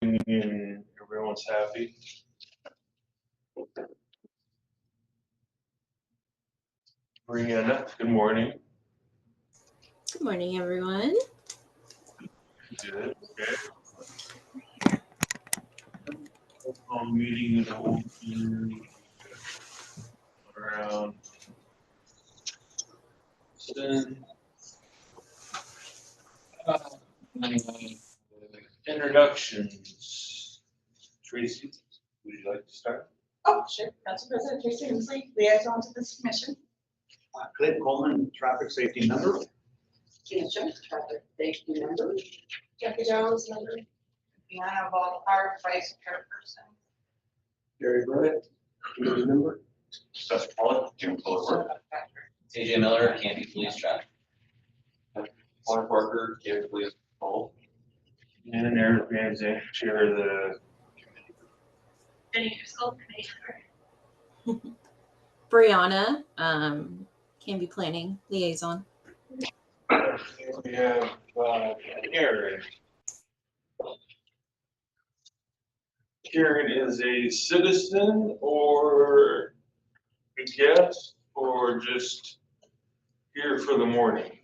And everyone's happy. Brianna, good morning. Good morning, everyone. Good. Okay. Meeting is open around 10. Introductions. Tracy, would you like to start? Oh, sure. Council President Tracy Hensley, liaison to this commission. Clint Coleman, traffic safety member. Tina Jones, traffic safety member. Jackie Jones, member. Deanna Ballhart, vice chairperson. Gary Brett, committee member. Seth Pollock, Jim Clover. AJ Miller, Candy Police Traffic. Mark Parker, Candy Police Paul. And Eric Van Zandt, chair of the Jenny Driscoll, committee member. Brianna, Canby Planning Liaison. we have Karen. Karen is a citizen or a guest or just here for the morning?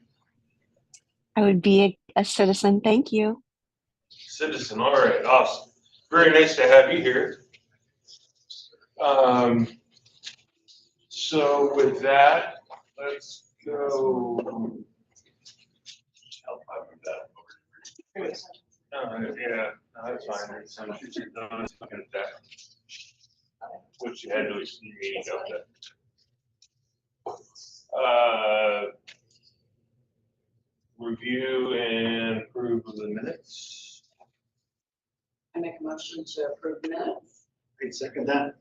I would be a citizen, thank you. Citizen, all right, awesome. Very nice to have you here. So with that, let's go. Yeah, no, that's fine. I'm just looking at that. What you had to meeting of that. Review and approve of the minutes. I make a motion to approve minutes. I second that.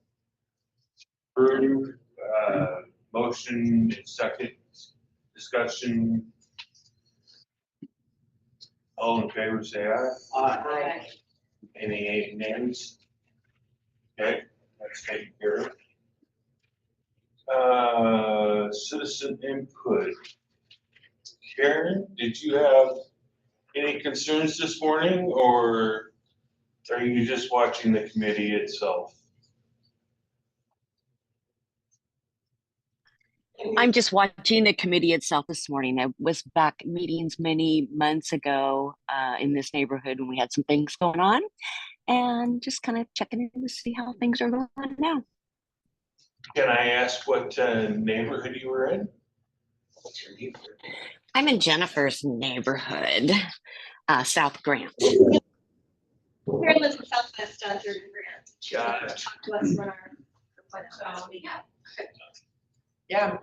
Approve, motion, second, discussion. All in favor, say aye. Aye. Any names? Okay, that's taken care of. Citizen input. Karen, did you have any concerns this morning or? Are you just watching the committee itself? I'm just watching the committee itself this morning. I was back at meetings many months ago in this neighborhood when we had some things going on, and just kind of checking in to see how things are going now. Can I ask what neighborhood you were in? I'm in Jennifer's neighborhood, South Grant. Here lives in Southwest on Third and Grant. She Got it. talked to us when our. Yeah, I'm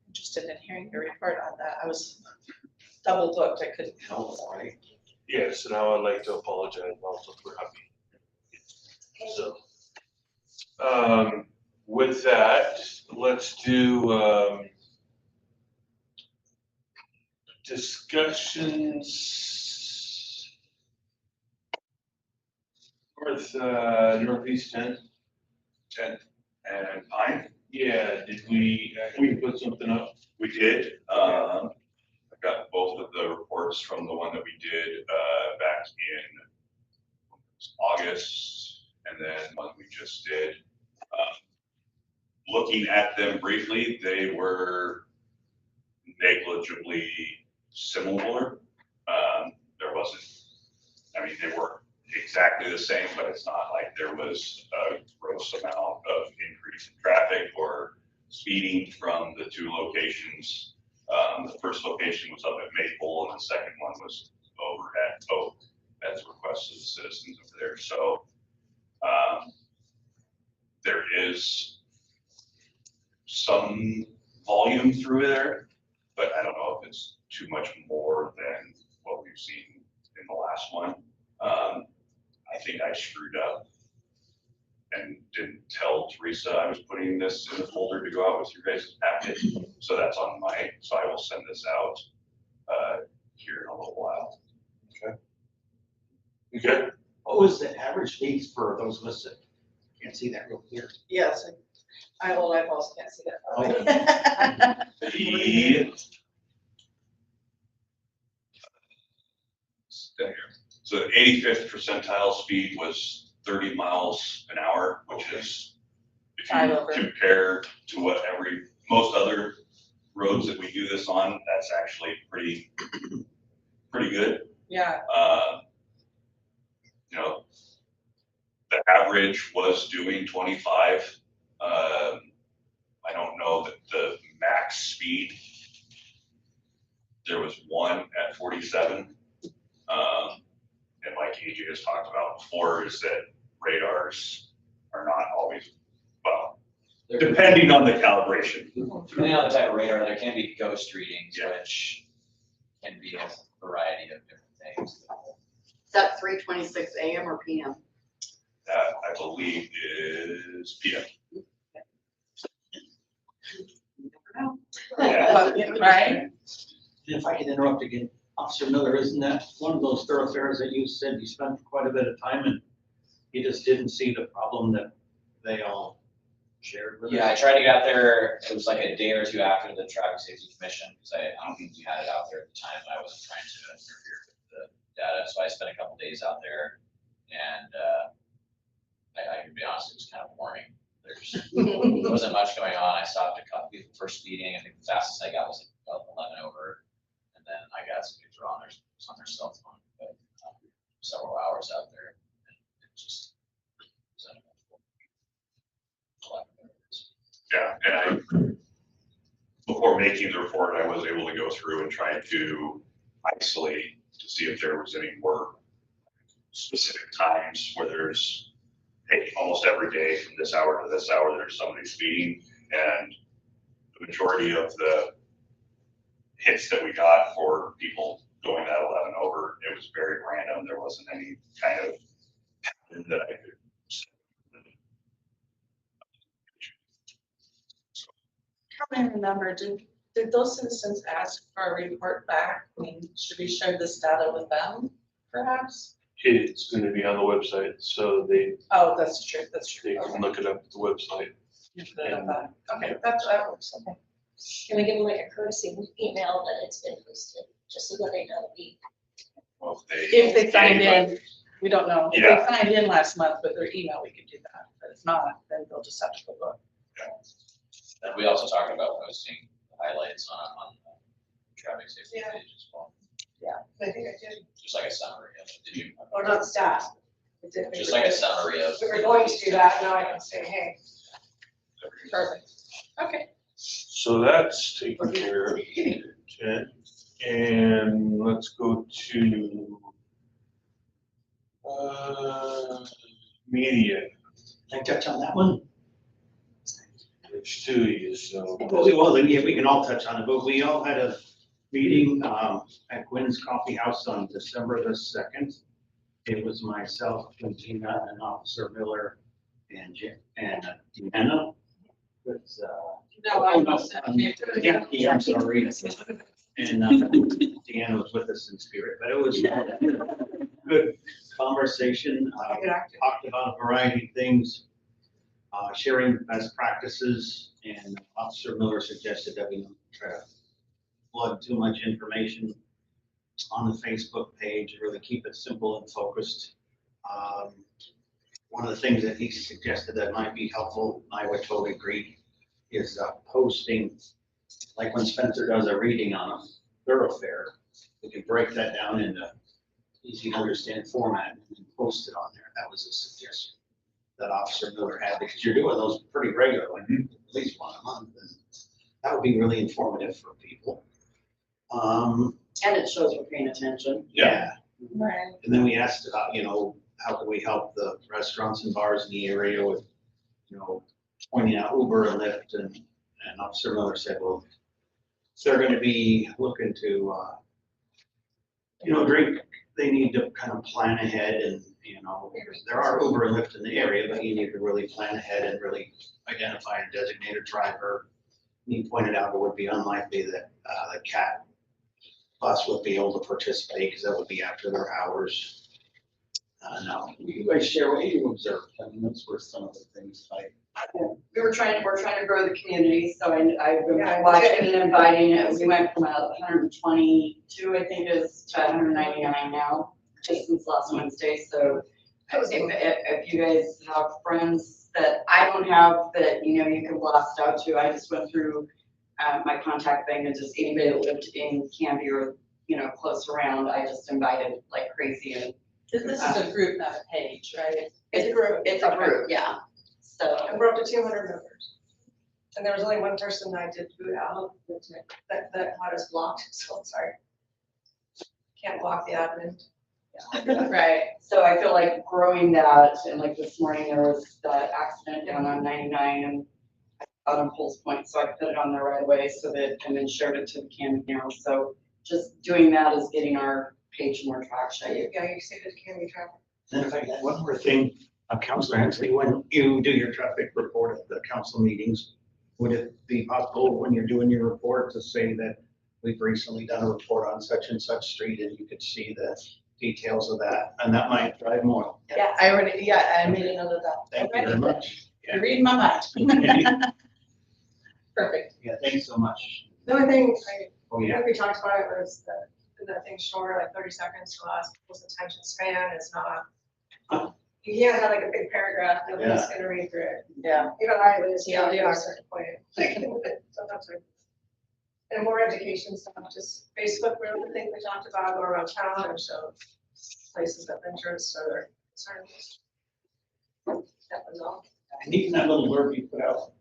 interested in hearing your report on that. I was double booked, I couldn't help. Yes, and I would like to apologize also for having. So, with that, let's do, discussions. Northeast 10. 10 and Pine. Yeah, did we actually put something up? We did. I got both of the reports from the one that we did back in August, and then one we just did. Looking at them briefly, they were negligibly similar. There wasn't, I mean, they weren't exactly the same, but it's not like there was a gross amount of increase in traffic or speeding from the two locations. The first location was up at Maple, and the second one was over at Oak, as requested of the citizens over there. So there is some volume through there, but I don't know if it's too much more than what we've seen in the last one. I think I screwed up and didn't tell Teresa I was putting this in the folder to go out with your guys' packet. So that's on my, so I will send this out here in a little while. Okay. What was the average fees for those of us that can't see that real clear? Yes, I old eyeballs can't see that. So the 85th percentile speed was 30 miles an hour, which is, if Five you over. compare to what most other roads that we do this on, that's actually pretty good. Yeah, You know, the average was doing 25. I don't know that the max speed, there was one at 47. And like AJ has talked about before, is that radars are not always, well, depending on the calibration. Depending on the type of radar, there can be ghost readings, Yeah. which can be a variety of different things. Is that 3:26 AM or PM? That I believe is PM. Yeah. right? If I can interrupt again, Officer Miller, isn't that one of those thoroughfares that you said you spent quite a bit of time in? You just didn't see the problem that they all shared with us? Yeah, I tried to get out there, it was like a day or two after the Traffic Safety Commission, because I don't think we had it out there at the time, but I wasn't trying to interfere with the data, so I spent a couple days out there, and I can be honest, it was kind of boring. There wasn't much going on. I stopped a couple people for speeding. I think the fastest I got was about 11 over, and then I got some people on their cell phone, but several hours out there, and it just was uneventful. Yeah, and before making the report, I was able to go through and try to isolate to see if there was any more specific times where there's, hey, almost every day from this hour to this hour, there's somebody speeding. And the majority of the hits that we got for people going that 11 over, it was very random. There wasn't any kind of pattern that I could. Trying to remember, did those citizens ask for a report back? I mean, should we share this data with them, perhaps? It's gonna be on the website, so they Oh, that's true, can Okay. look it up at the website. Okay, that works, okay. Can we give them like a courtesy email that it's been posted, just so that they know we. Well, If they signed in. We don't know. If Yeah. they signed in last month with their email, we could do that, but if not, then they'll just have to go look. And we also talked about posting highlights on the traffic safety Yeah. page as well, I think I did, just like a summary of it. Did you? or not staff. I did. Just like a summary of. We were going to do that, now I can say, hey. Perfect. Okay. So that's taken care of. Jen. And let's go to media. Can I touch on that one? There's two of you, so. Well, then, yeah, we can all touch on it, but we all had a meeting at Quinn's Coffee House on December the 2nd. It was myself, Gina, and Officer Miller, and Deanna. With, No, I must have. yeah, I'm sorry. And Deanna was with us in spirit, but it was a good conversation. Talked about a variety of things, sharing best practices, and Officer Miller suggested that we don't try to flood too much information on the Facebook page, really keep it simple and focused. One of the things that he suggested that might be helpful, I would totally agree, is posting, like when Spencer does a reading on a thoroughfare, we can break that down into easy to understand format and post it on there. That was a suggestion that Officer Miller had, because you're doing those pretty regularly, at least one a month, and that would be really informative for people. And it shows we're paying attention. Yeah, Right. and then we asked about, how can we help the restaurants and bars in the area with, pointing out Uber and Lyft, and Officer Miller said, well, they're gonna be looking to, drink, they need to kind of plan ahead and, there are Uber and Lyft in the area, but you need to really plan ahead and really identify a designated driver. He pointed out it would be unlikely that the CAT bus would be able to participate because that would be after their hours. No, you guys share what you observed. I mean, those were some of the things We're trying to grow the community, so I've been Yeah. watching and inviting it. We went from 122, I think, is to 199 now, just since last Wednesday. So if you guys have friends that I don't have that, you can blast out to, I just went through my contact thing and just anybody that lived in Canby or, close around, I just invited like crazy. And This is a group, not a page, right? it's a group, yeah. So. And we're up to 200 members. And there was only one person I did boot out that had us blocked, so I'm sorry. Can't block the admin. Right. So I feel like growing that, and like this morning, there was that accident down on 99 and out on Pulse Point, so I put it on there right away and then shared it to the camera. So just doing that is getting our page more traction. Yeah, you see this can be traffic. And in fact, one more thing, Councilor Hensley, when you do your traffic report at the council meetings, would it be possible when you're doing your report to say that we've recently done a report on such and such street, and you could see the details of that, and that might drive more. Yeah, I made a note of that. Thank you very much. You're reading my mind. Perfect. Yeah, thanks so much. The only thing Oh, yeah. we talked about it was the thing short, like 30 seconds to last people's attention span is not. You can't have like a big paragraph, nobody's gonna read through it. Yeah. Even I was, Yeah, yeah, yeah. a certain point. Sometimes and more education stuff, just Facebook, whatever thing we talked about, go around town and show places of interest or concerns. That was all. And even that little blurb you put out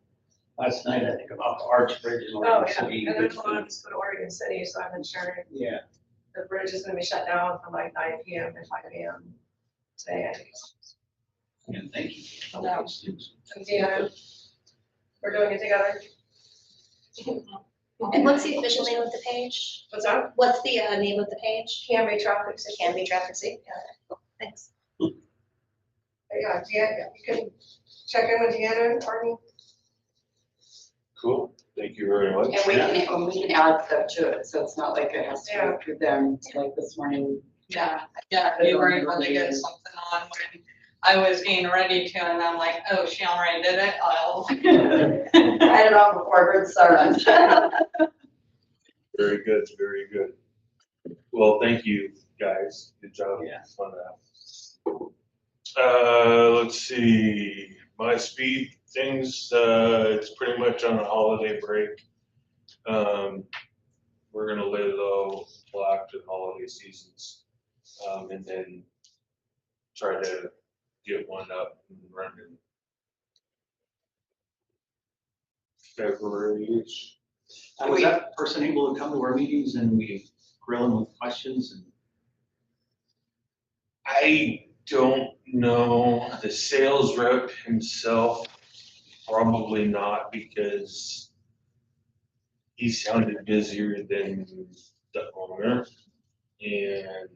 last night, I think, about the Arch Bridge in Oh, Oregon yeah, City. and there's a lot of us go to Oregon City, so I've been sharing, Yeah, the bridge is gonna be shut down from like 9 PM to 5 AM today, I think. yeah, thank you. Yeah. And Deanna, we're doing it together. And what's the official name of the page? What's up? What's the name of the page? Canby Traffic Safety. Canby Traffic Safety. Thanks. Yeah, Deanna, you can check in with Deanna or me. Cool, thank you very much. And we can add stuff to it, so it's not like it has to go Yeah. through them, like this morning. Yeah, you were able to get something on when I was getting ready to, and I'm like, oh, she already did it, oh. I had it on before I heard the sirens. Very good, very good. Well, thank you, guys. Good job Yeah. on that. Let's see, my speed things, it's pretty much on a holiday break. We're gonna lay low till after the holiday seasons, and then try to get one up and running February-ish. Was that person able to come to our meetings and we grill them with questions and? I don't know, the sales rep himself, probably not, because he sounded busier than the owner. And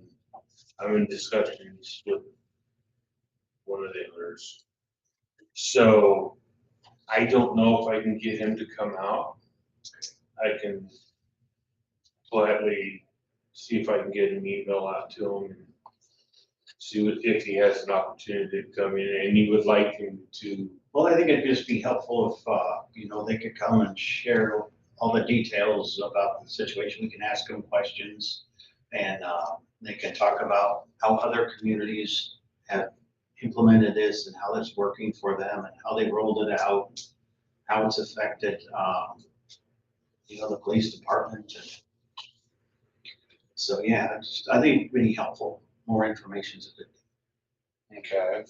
I'm in discussions with one of the owners. So I don't know if I can get him to come out. I can politely see if I can get an email out to him and see if he has an opportunity to come in, and he would like him to. Well, I think it'd just be helpful if, they could come and share all the details about the situation. We can ask them questions and they can talk about how other communities have implemented this and how it's working for them and how they rolled it out, how it's affected, the police department. So, yeah, I think it'd be helpful. More information is a good thing. Okay.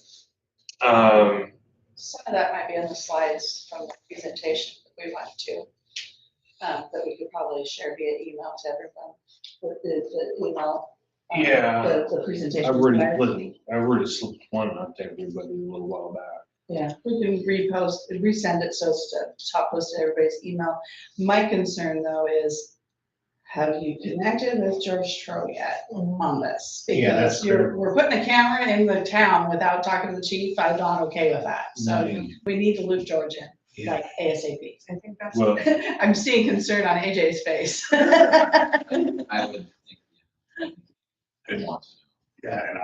Some of that might be in the slides from the presentation that we went to, that we could probably share via email to everyone. The email. Yeah. The presentation. I already slipped one out to everybody a little while back. Yeah, we can resend it so it's top list of everybody's email. My concern though is, have you connected with George Tro yet on this? Yeah, that's Because we're putting a camera in the town without talking to the chief. I'm not okay with that. So we need to loop George in, like ASAP. I think that's. Well, I'm seeing concern on AJ's face. I would think, And- want to. Yeah, and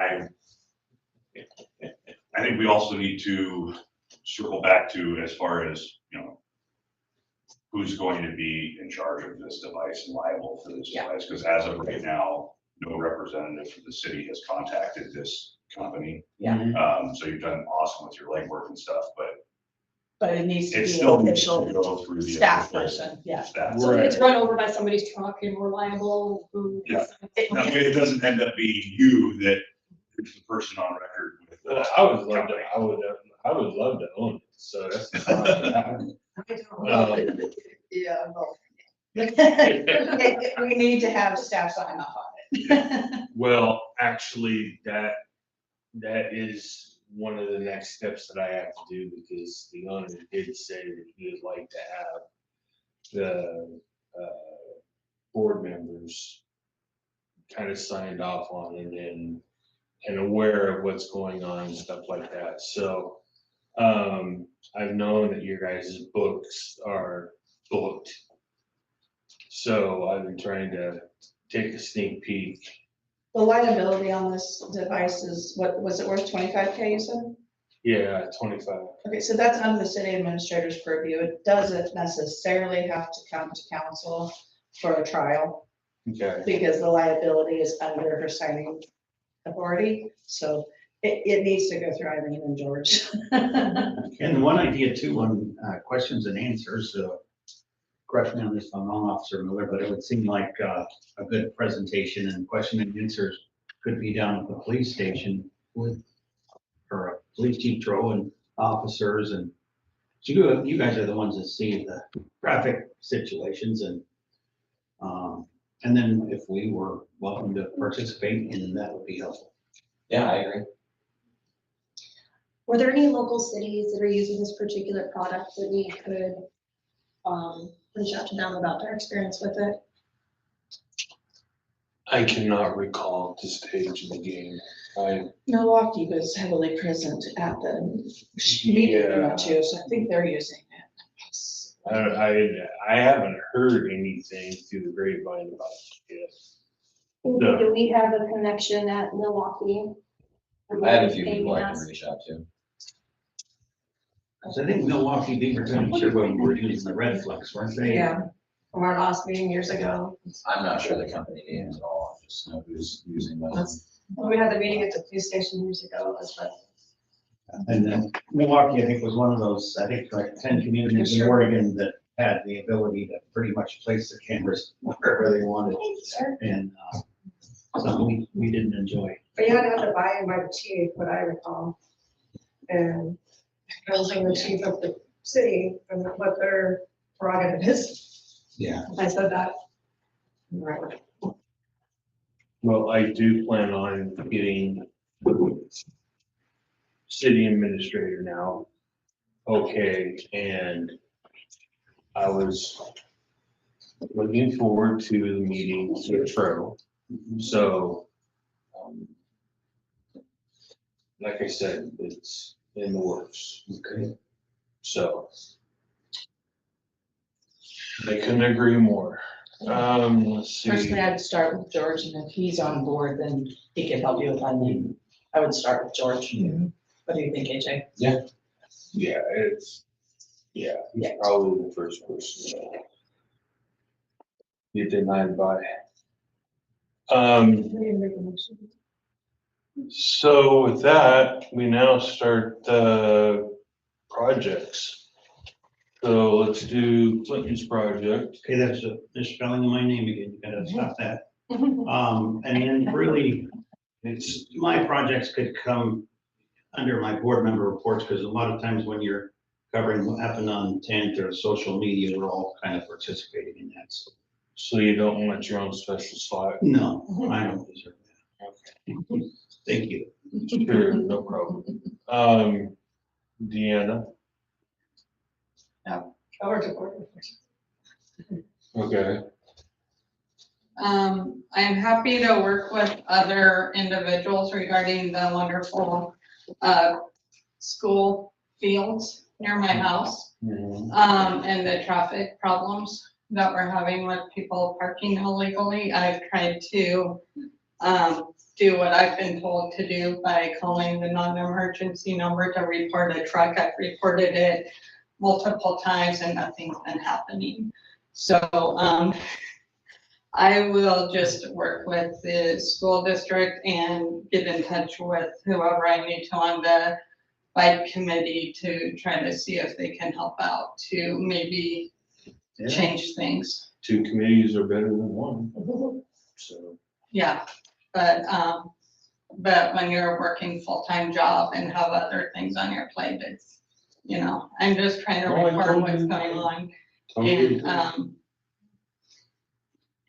I think we also need to circle back to as far as, who's going to be in charge of this device and liable for this device, because as of right now, no representative from the city has contacted this company. Yeah. So you've done awesome with your legwork and stuff, but But it needs to it be still an needs to official go through the staff official person, yeah. staff. So if Right. it's run over by somebody's truck and we're liable, who? Yeah. That way it doesn't end up being you that is the person on record with. I would love to, I would love to own it, so that's the fine. Yeah, well. We need to have staff sign off on it. Well, actually, that is one of the next steps that I have to do, because the owner did say that he would like to have the board members kind of signed off on it and aware of what's going on and stuff like that. So I've known that your guys' books are booked. So I've been trying to take a sneak peek. The liability on this device is, what, was it worth 25K you said? Yeah, 25. Okay, so that's under the city administrator's purview. It doesn't necessarily have to come to council for a trial, Okay. because the liability is under her signing authority. So it needs to go through Eileen and George. And one idea too on questions and answers, correct me on this if I'm wrong, Officer Miller, but it would seem like a good presentation and question and answers could be done at the police station with, or police chief Tro and officers, and you guys are the ones that see the traffic situations, and then if we were welcome to participate, and that would be helpful. Yeah, I agree. Were there any local cities that are using this particular product that we could reach out to them about their experience with it? I cannot recall at this stage in the game. Milwaukee was heavily present at the meeting we went to, so I think they're using it. I haven't heard anything through the grapevine about it yet. No. Do we have a connection at Milwaukee? I have a few people I can reach out to. So I think Milwaukee, they were trying to sure when we were using the Red Flex, weren't they? Yeah, from our last meeting years ago. I'm not sure the company names at all, I just know who's using them. When we had the meeting at the police station years ago, it was the And then Milwaukee, I think, was one of those, I think like 10 communities in Oregon that had the ability to pretty much place the cameras wherever they wanted. And something we didn't enjoy. But you had to have the buy-in by the chief, what I recall. And telling the chief of the city and what their prerogative is. Yeah. I said that. Right. Well, I do plan on getting city administrator now. Okay, and I was looking forward to the meeting with Trevor. So, like I said, it's in the works. Okay. So I couldn't agree more. Let's see. Personally, I'd start with George, and if he's on board, then he can help you with funding. I would start with George. What do you think, AJ? Yeah, he's probably the first person to get denied by. So with that, we now start the projects. So let's do Clinton's project. Okay, that's they're spelling my name again. You gotta stop that. And then really, it's, my projects could come under my board member reports, because a lot of times when you're covering what happened on 10th or social media, we're all kind of participating in that. So you don't want your own special slot? No, I don't deserve that. Thank you. Sure, no problem. Deanna, Over to board. okay. I'm happy to work with other individuals regarding the wonderful, school fields near my house. And the traffic problems that we're having with people parking illegally. I've tried to, do what I've been told to do by calling the non-emergency number to report a truck. I've reported it multiple times and nothing's been happening. So, I will just work with the school district and get in touch with whoever I need to on the bike committee to try to see if they can help out to maybe change things. 2 committees are better than 1. So. Yeah, but when you're working full-time job and have other things on your plate, it's, you know, I'm just trying to report what's going on.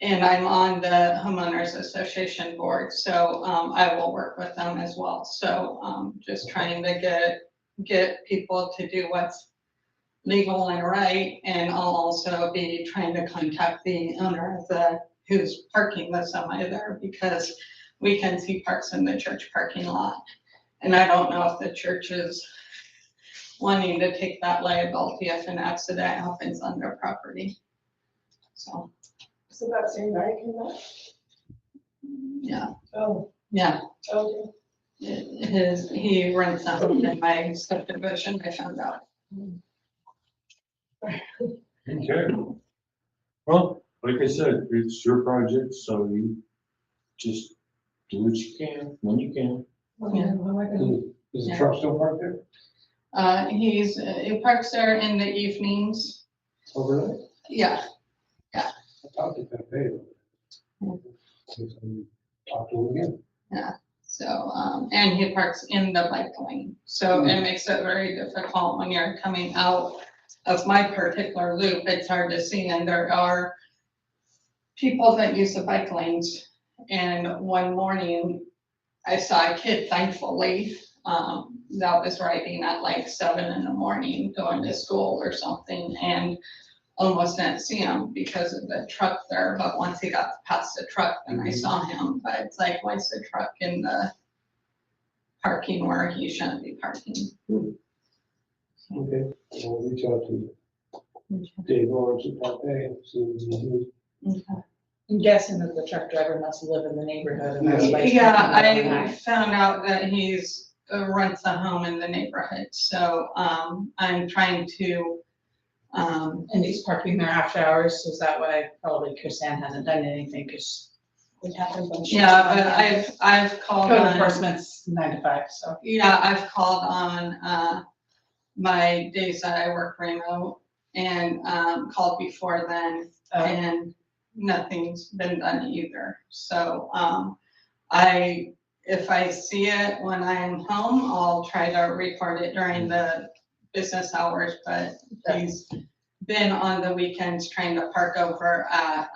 And I'm on the homeowners association board, so I will work with them as well. So just trying to get people to do what's legal and right. And I'll also be trying to contact the owner of who's parking the semi there, because we can see parks in the church parking lot. And I don't know if the church is wanting to take that liability if an accident happens on their property. So. So that same guy came back? Yeah. Oh. Yeah. Okay. He rents out in my subdivision, I found out. Okay. Well, like I said, it's your project, so you just do what you can, when you can. Is the truck still parked there? He parks there in the evenings. Overnight? Yeah. I thought they got paid. Talk to him again. Yeah, so, and he parks in the bike lane, so it makes it very difficult when you're coming out of my particular loop. It's hard to see, and there are people that use the bike lanes. And one morning, I saw a kid, thankfully, that was riding at like 7 in the morning, going to school or something, and almost didn't see him because of the truck there, but once he got past the truck, then I saw him. But it's like, why is the truck in the parking where he shouldn't be parking? Okay, we'll reach out to Dave Lawrence at Park A and see what he can do. Okay. I'm guessing that the truck driver must live in the neighborhood. And that's why he's Yeah, parking I there. found out that he's rents a home in the neighborhood, so I'm trying to. And he's parking there after hours, is that why probably Chris Ann hasn't done anything, because We have a bunch. Yeah, but I've called Code on, enforcement's 9 to 5, so. yeah, I've called on, my days that I work remote and, called before then and nothing's been done either. So, if I see it when I'm home, I'll try to report it during the business hours, but he's been on the weekends trying to park over at,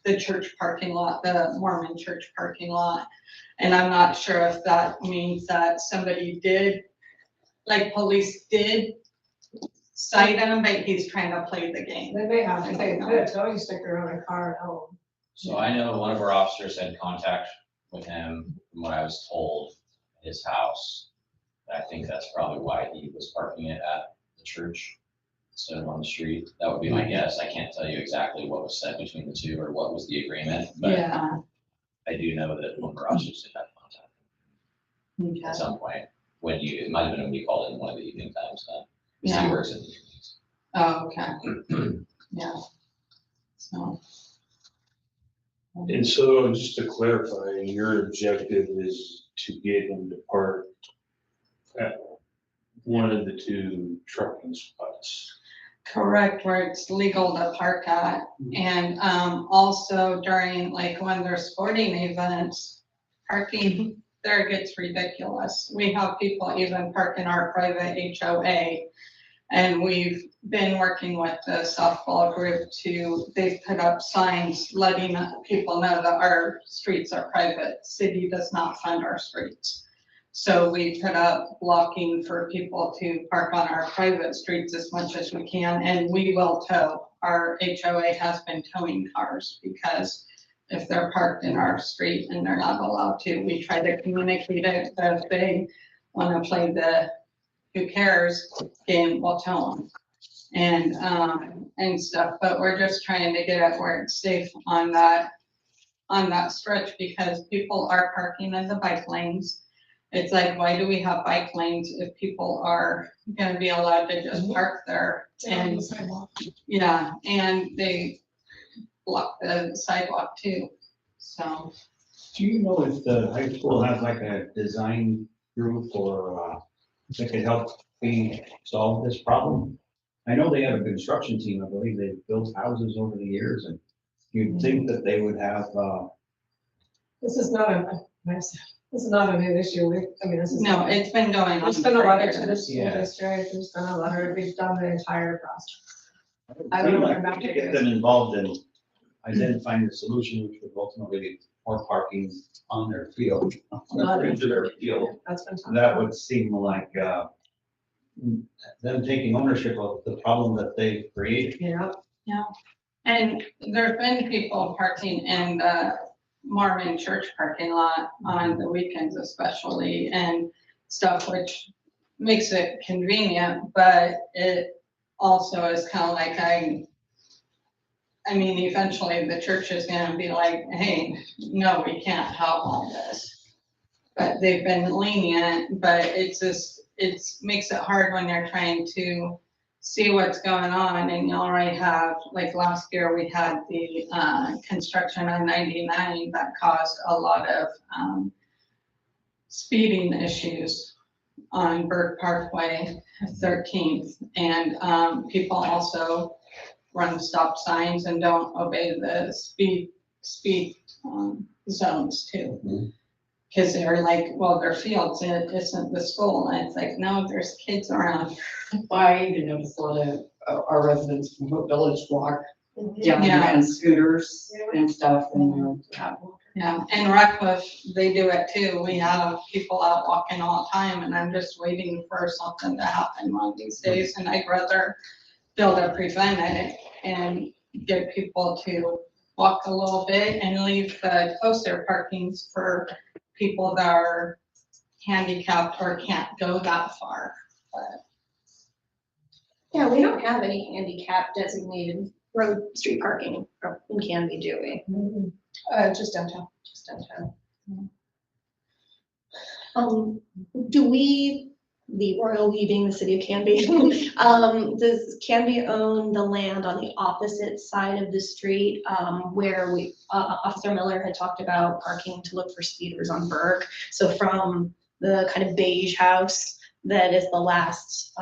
the church parking lot, the Mormon church parking lot. And I'm not sure if that means that somebody did, like police did cite him, but he's trying to play the game. They may have, if they put a towing sticker on a car at home. So I know one of our officers had contact with him, from what I was told, at his house. I think that's probably why he was parking it at the church instead of on the street. That would be my guess. I can't tell you exactly what was said between the two or what was the agreement, but Yeah. I do know that one of our officers did have contact Okay. at some point when it might have been when we called in one of the evening times then. He Yeah. works in the evenings. Oh, okay. Yeah. So. And so just to clarify, your objective is to get him to park at one of the 2 trucking spots. Correct, where it's legal to park at. And also during, like, when there's sporting events, parking there gets ridiculous. We have people even park in our private HOA. And we've been working with the softball group they've put up signs letting people know that our streets are private. City does not fund our streets. So we put up blocking for people to park on our private streets as much as we can, and we will tow. Our HOA has been towing cars because if they're parked in our street and they're not allowed to, we try to communicate it that if they want to play the who cares game, we'll tow them and stuff. But we're just trying to get it where it's safe on that stretch because people are parking in the bike lanes. It's like, why do we have bike lanes if people are gonna be allowed to just park there? And, yeah, and they block the sidewalk too, so. Do you know if the high school has like a design group or, that could help me solve this problem? I know they have a construction team, I believe they've built houses over the years, and you'd think that they would have, This is not a new issue. This is. No, it's been going on. There's been a letter for to the years. school district, there's been a letter, we've done the entire process. I I'd don't know like about to you get guys. them involved in identifying the solution, which would ultimately be more parking on their field, into their field. That's been. talked That about. would seem like, them taking ownership of the problem that they created. Yeah. Yeah, and there've been people parking in the Mormon church parking lot on the weekends especially and stuff, which makes it convenient, but it also is kind of like I mean, eventually the church is gonna be like, hey, no, we can't have all this. But they've been lenient, but makes it hard when you're trying to see what's going on and you already have, like last year, we had the construction on 99 that caused a lot of speeding issues on Burke Parkway 13th. And people also run stop signs and don't obey the speed zones too. Because they're like, well, they're fields, it isn't the school, and it's like, no, there's kids around. I even noticed a lot of our residents from Hope Village walk down Yeah. and scooters and stuff, and Yeah, and Radcliffe, they do it too. We have people out walking all the time, and I'm just waiting for something to happen one of these days, and I'd rather build to prevent it and get people to walk a little bit and leave closer parkings for people that are handicapped or can't go that far. But Yeah, we don't have any handicap designated road, street parking in Canby, do we? Just downtown, Do we the royal we being the city of Canby, does Canby own the land on the opposite side of the street, where Officer Miller had talked about parking to look for speeders on Burke? So from the kind of beige house that is the last,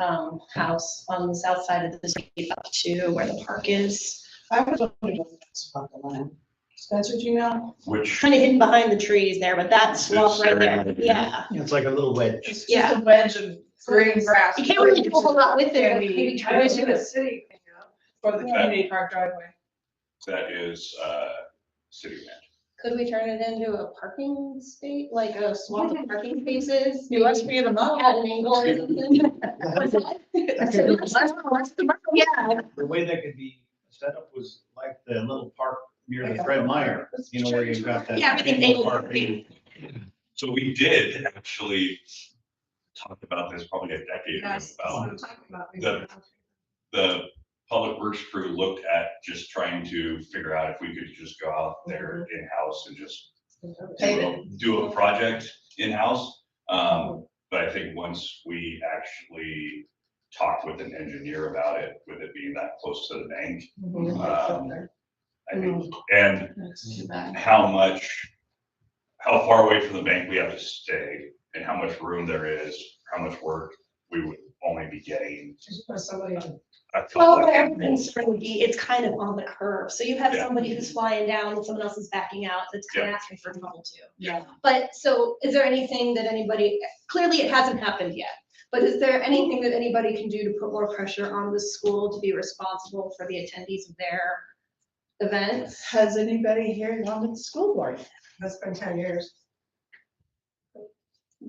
house on the south side of the street up to where the park is. I was wondering if that's about the land. Spencer, do you know? Which, Kind of hidden behind the trees there, but that swamp right there, yeah. It's like a little wedge. It's Yeah. just a wedge of green grass. You can't really do a whole lot with it, but Maybe maybe try try to do to. the city thing, for the community park driveway. that is, city land. Could we turn it into a parking space, like a swamp of parking spaces? You must be the mom. At an angle or something? What's that? Yeah. The way that could be set up was like the little park near the Fred Meyer, you know, where you've got that. Yeah, everything's indoor able to parking. So we did actually talk about this probably a decade ago, Yes, that's what about I'm talking about. the public works crew looked at just trying to figure out if we could just go out there in-house and just do a project in-house. But I think once we actually talked with an engineer about it, with it being that close to the bank, I think, and how far away from the bank we have to stay and how much room there is, how much work we would only be getting. Just put somebody on. a couple Well, of but people. everyone's going to be, it's kind of on the curve. So you have Yeah. somebody who's flying down and someone else is backing out, that's kind of asking for trouble too. Yeah. But so is there anything that anybody, clearly it hasn't happened yet, but is there anything that anybody can do to put more pressure on the school to be responsible for the attendees of their events? Has anybody here gone to the school board? That's been 10 years.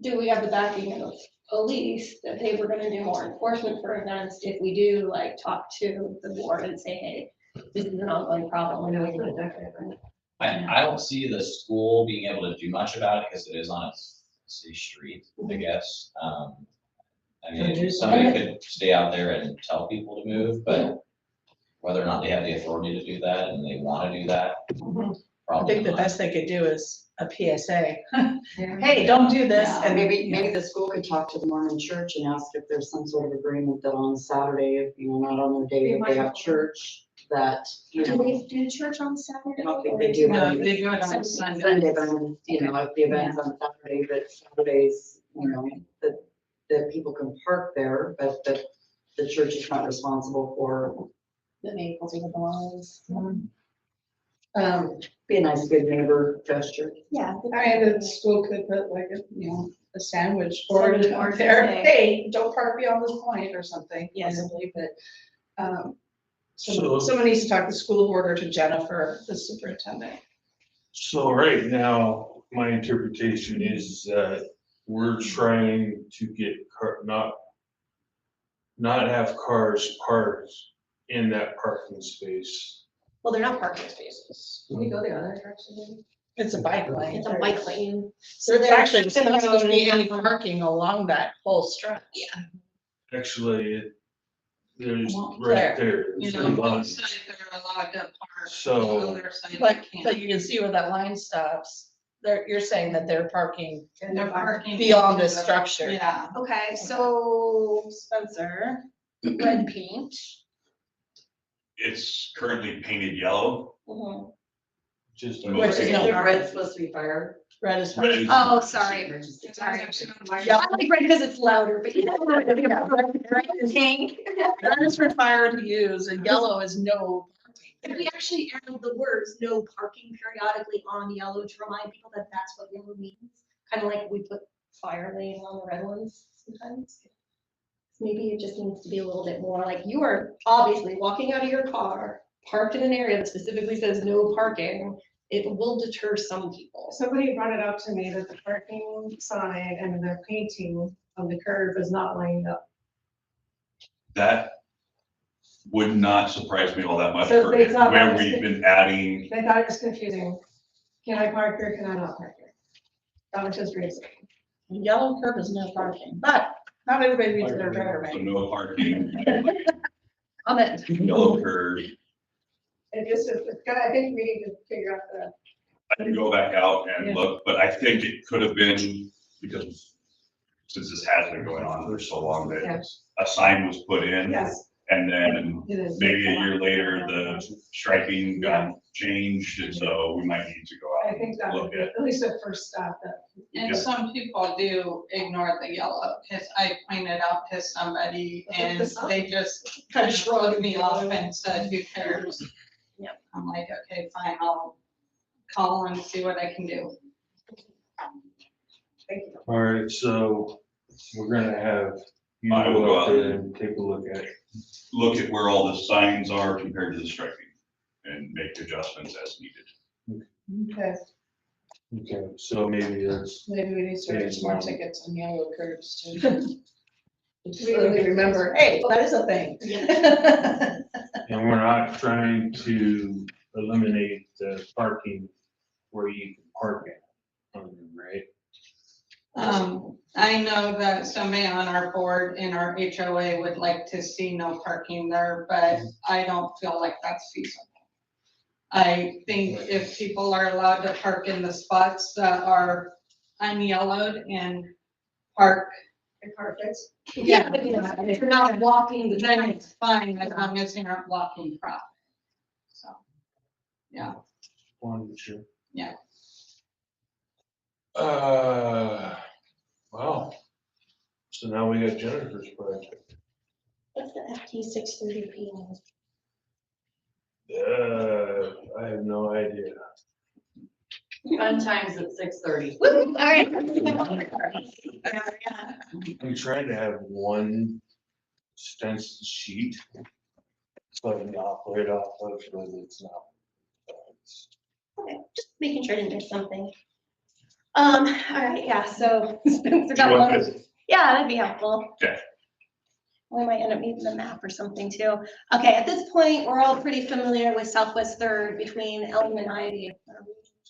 Do we have the backing of police that they were gonna do more enforcement for events if we do like talk to the board and say, hey, this is an ongoing problem, we're doing it different. I don't see the school being able to do much about it because it is on a city street, I guess. I mean, somebody could stay out there and tell people to move, but whether or not they have the authority to do that and they want to do that, I probably think the not. best they could do is a PSA. Hey, don't do this. Yeah, And maybe the school could talk to the Mormon church and ask if there's some sort of agreement that on Saturday, if, you know, not on their day, if they have church, that, you Do know. they do church on Saturday? I don't think or they is do. it- No, they do it on Sunday, Sunday. but, you know, if the event's on Saturday, but Saturdays, you know, that people can park there, but that the church is not responsible for. The vehicles with the lines. Be a nice good neighbor gesture. Yeah. I mean, the school could put like a, you know, a sandwich board Sandwich out board, there, okay. hey, don't park beyond this point or something, Yes. possibly, but, So- someone needs to talk to the school board or to Jennifer, the superintendent. So right now, my interpretation is that we're trying to get not have cars parked in that parking space. Well, they're not parking spaces. Can we go the other direction? It's a bike lane. It's a bike lane. So there's actually It's gonna supposed to be go- any parking along that whole stretch. Yeah. Actually, there's Well, right there. You there's know, a one line. side they're allowed to park, So- the other side they But can't. you can see where that line stops. You're saying that they're parking And they're parking. beyond the into structure. Yeah. Okay, so Spencer, red paint. It's currently painted yellow. Mhm. Just. Which is no- Isn't red supposed to be fire? Red is. Red is- Oh, sorry. It's Sorry. actually on my- Yeah. I like red because it's louder, but you know. Pink. Red is for fire to use and yellow is no. If we actually add the words no parking periodically on yellow to remind people that that's what yellow means, kind of like we put fire lane on the red ones sometimes. Maybe it just needs to be a little bit more like you are obviously walking out of your car, parked in an area that specifically says no parking. It will deter some people. Somebody brought it up to me that the parking sign and the painting on the curb is not lined up. That would not surprise me all that much So for it's not where like- we've been adding. They thought it was confusing. Can I park here? Can I not park here? That was his reason. Yellow curb is no parking, but not everybody reads their So driveway. no parking, On it. yellow curb. It just, it's gonna, I think we need to figure out the. I can go back out Yeah. and look, but I think it could have been because since this has been going on for so long, that Yes. a sign was put in. Yes. And then It is. maybe a year later, the striping got changed, and so we might need to go I out think and that would look be at. at least a first step that. And some people do ignore the yellow, because I pointed out to somebody and they just kind of shrugged me off and said, who cares? Yep. I'm like, okay, fine, I'll call and see what I can do. Thank you. All right, so we're gonna have you I will go go out out there and take a look at it. Look at where all the signs are compared to the striping and make adjustments as needed. Okay, Okay, so maybe that's, maybe we need to Yeah, start some more mom. tickets on yellow curves too. So we remember, hey, that is a thing. and we're not trying to eliminate the parking where you can park it, right? I know that somebody on our board in our HOA would like to see no parking there, but I don't feel like that's feasible. I think if people are allowed to park in the spots that are unyellowed and park. And carpets. Yeah, but you know, if you're not walking the then train. it's fine as long as you're not blocking traffic. So, yeah. One, sure. Yeah. Wow. So now we got Jennifer's project. What's the FT 6:30 PM? I have no idea. Fun times at 6:30. All right. I'm trying to have one stencil sheet. So I can operate off of, but it's not. Okay, just making sure I didn't miss something. All right, yeah, so Spencer Do got you want one. this? Yeah, that'd be helpful. Okay. We might end up needing the map or something too. Okay, at this point, we're all pretty familiar with Southwest Third between Elm and Ivy.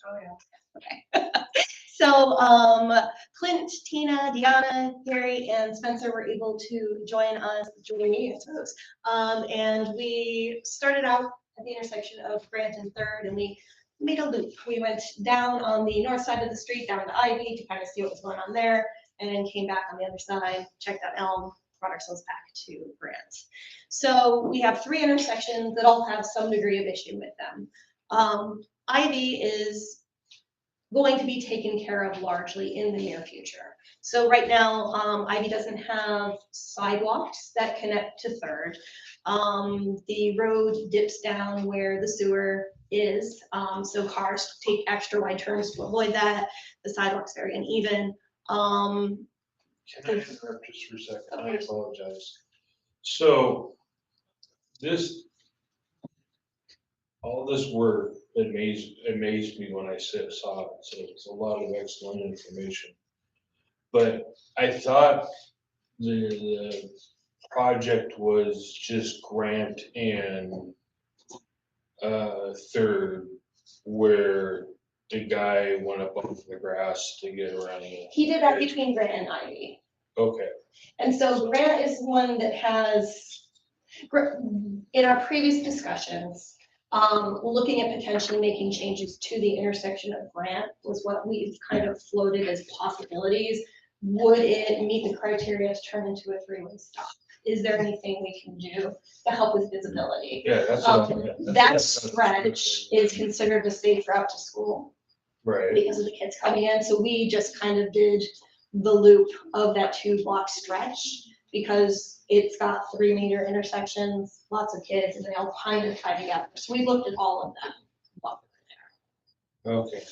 Oh, yeah. Okay. So, Clint, Tina, Deanna, Gary, and Spencer were able to join me, I suppose. And we started out at the intersection of Grant and Third, and we made a loop. We went down on the north side of the street, down to Ivy to kind of see what was going on there, and then came back on the other side, checked out Elm, brought ourselves back to Grant. So we have 3 intersections that all have some degree of issue with them. Ivy is going to be taken care of largely in the near future. So right now, Ivy doesn't have sidewalks that connect to Third. The road dips down where the sewer is, so cars take extra wide turns to avoid that. The sidewalk's very uneven. Can I interrupt just for a second? I apologize. So all this work amazed me when I saw it, so it's a lot of excellent information. But I thought the project was just Grant and Third, where the guy went up over the grass to get around it. He did that between Grant and Ivy. Okay, And so Grant is one that has, in our previous discussions, looking at potentially making changes to the intersection of Grant was what we've kind of floated as possibilities. Would it meet the criteria to turn into a 3-way stop? Is there anything we can do to help with visibility? yeah, that's. That stretch is considered a safe route to school Right, because of the kids coming in. So we just kind of did the loop of that 2-block stretch because it's got 3 major intersections, lots of kids, and they all kind of tie together. So we looked at all of them. okay.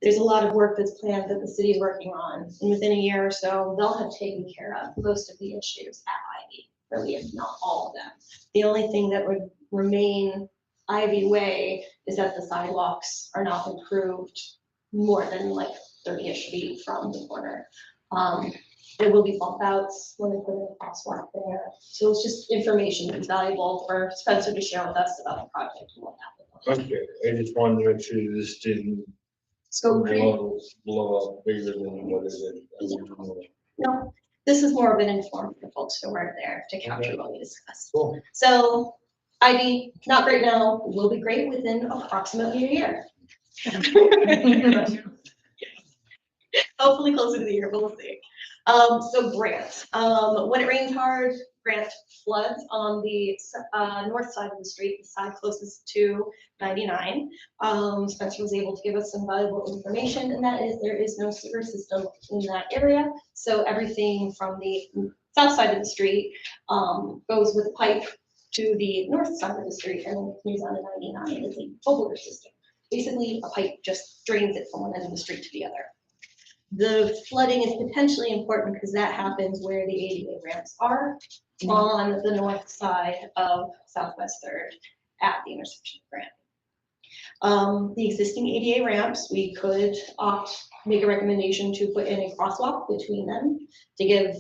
There's a lot of work that's planned that the city's working on, and within a year or so, they'll have taken care of most of the issues at Ivy, really, if not all of them. The only thing that would remain Ivy Way is that the sidewalks are not improved more than like 30-ish feet from the corner. There will be bump outs when they put in a crosswalk there. So it's just information that's valuable for Spencer to share with us about the project and what happened. Okay, I just wanted to make sure this didn't So blow up bigger than what is it? no, this is more of an informed for folks who weren't there to capture what we discussed. Cool. So Ivy, not great now, will be great within approximately a year. Hopefully closer to the year, but we'll see. So Grant, when it rains hard, Grant floods on the north side of the street, the side closest to 99. Spencer was able to give us some valuable information, and that is there is no sewer system in that area. So everything from the south side of the street goes with a pipe to the north side of the street and moves on to 99. It's a tubular system. Basically, a pipe just drains it from one end of the street to the other. The flooding is potentially important because that happens where the ADA ramps are on the north side of Southwest Third at the intersection of Grant. The existing ADA ramps, we could make a recommendation to put in a crosswalk between them to give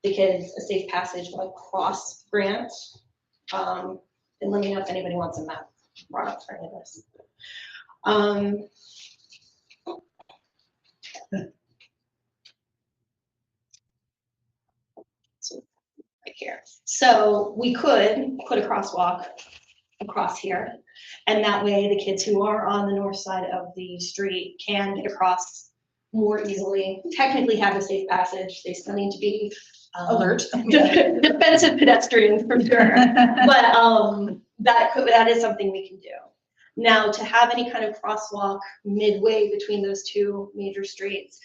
the kids a safe passage across Grant. And let me know if anybody wants a map brought up for any of this. Right here. So we could put a crosswalk across here, and that way the kids who are on the north side of the street can get across more easily, technically have a safe passage. They still need to be alert, defensive pedestrians for sure. But that is something we can do. Now, to have any kind of crosswalk midway between those two major streets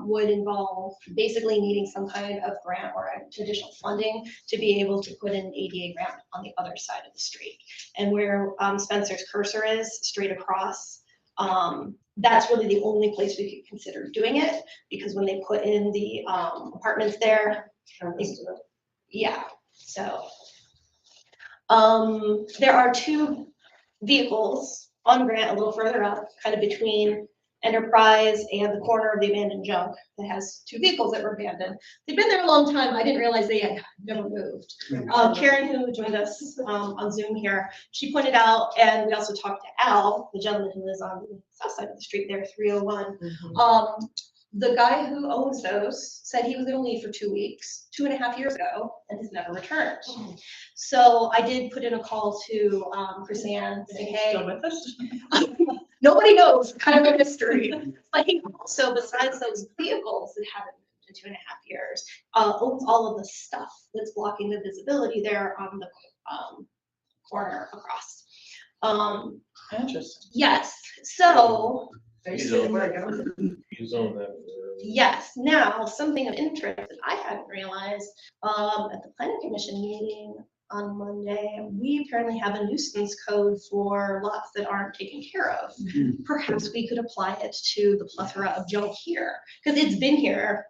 would involve basically needing some kind of grant or additional funding to be able to put in an ADA ramp on the other side of the street. And where Spencer's cursor is, straight across, that's really the only place we could consider doing it, because when they put in the apartments there, yeah, so. There are two vehicles on Grant a little further up, kind of between Enterprise and the corner of the abandoned junk that has two vehicles that were abandoned. They've been there a long time. I didn't realize they had never moved. Karen, who joined us on Zoom here, she pointed out, and we also talked to Al, the gentleman who lives on the south side of the street there, 301. The guy who owns those said he was going to leave for 2 weeks, 2.5 years ago, and has never returned. So I did put in a call to Chris Ann, saying, hey, nobody knows, kind of a mystery. But he also, besides those vehicles that haven't moved in 2.5 years, owns all of the stuff that's blocking the visibility there on the corner across. Interesting. Yes, so. He's on that. Yes, now, something of interest that I hadn't realized, at the planning commission meeting on Monday, we apparently have a nuisance code for lots that aren't taken care of. Perhaps we could apply it to the plethora of junk here, because it's been here,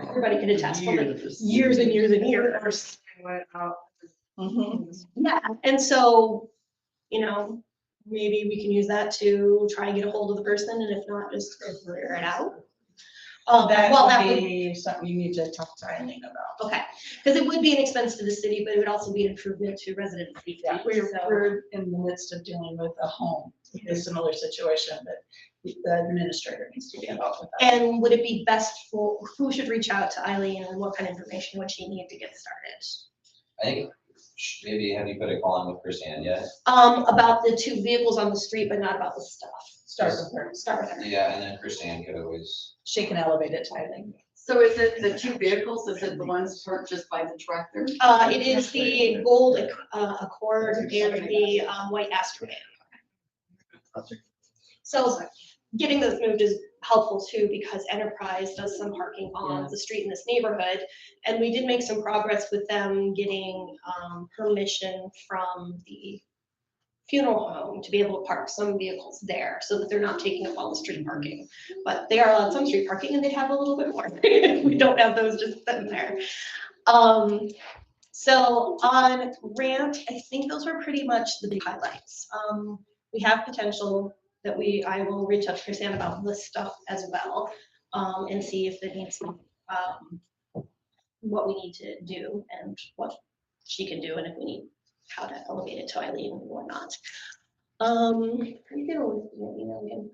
everybody can attest, for like years and years and years. Yeah, and so, maybe we can use that to try and get a hold of the person, and if not, just figure it out. That Well, would be something you need to talk to Eileen about. Okay, because it would be an expense to the city, but it would also be an improvement to resident safety. Yeah, we're in the midst of dealing with a home, a similar situation that the administrator needs to be involved with that. And would it be best for, who should reach out to Eileen, and what kind of information would she need to get started? I think maybe have you put a call in with Chris Ann yet? About the two vehicles on the street, but not about the stuff. Start with her. Yeah, and then Chris Ann could always. She can elevate it to Eileen. So is it the two vehicles, is it the ones purchased by the tractor? It is the gold Accord and the white Astrovan. So getting those moved is helpful too, because Enterprise does some parking on the street in this neighborhood. And we did make some progress with them getting permission from the funeral home to be able to park some vehicles there so that they're not taking up all the street parking. But they are allowed some street parking, and they'd have a little bit more. We don't have those just sitting there. So on Grant, I think those were pretty much the big highlights. We have potential that I will reach out to Chris Ann about this stuff as well, and see if it needs what we need to do and what she can do, and if we need how to elevate it to Eileen or not. You get over your email again.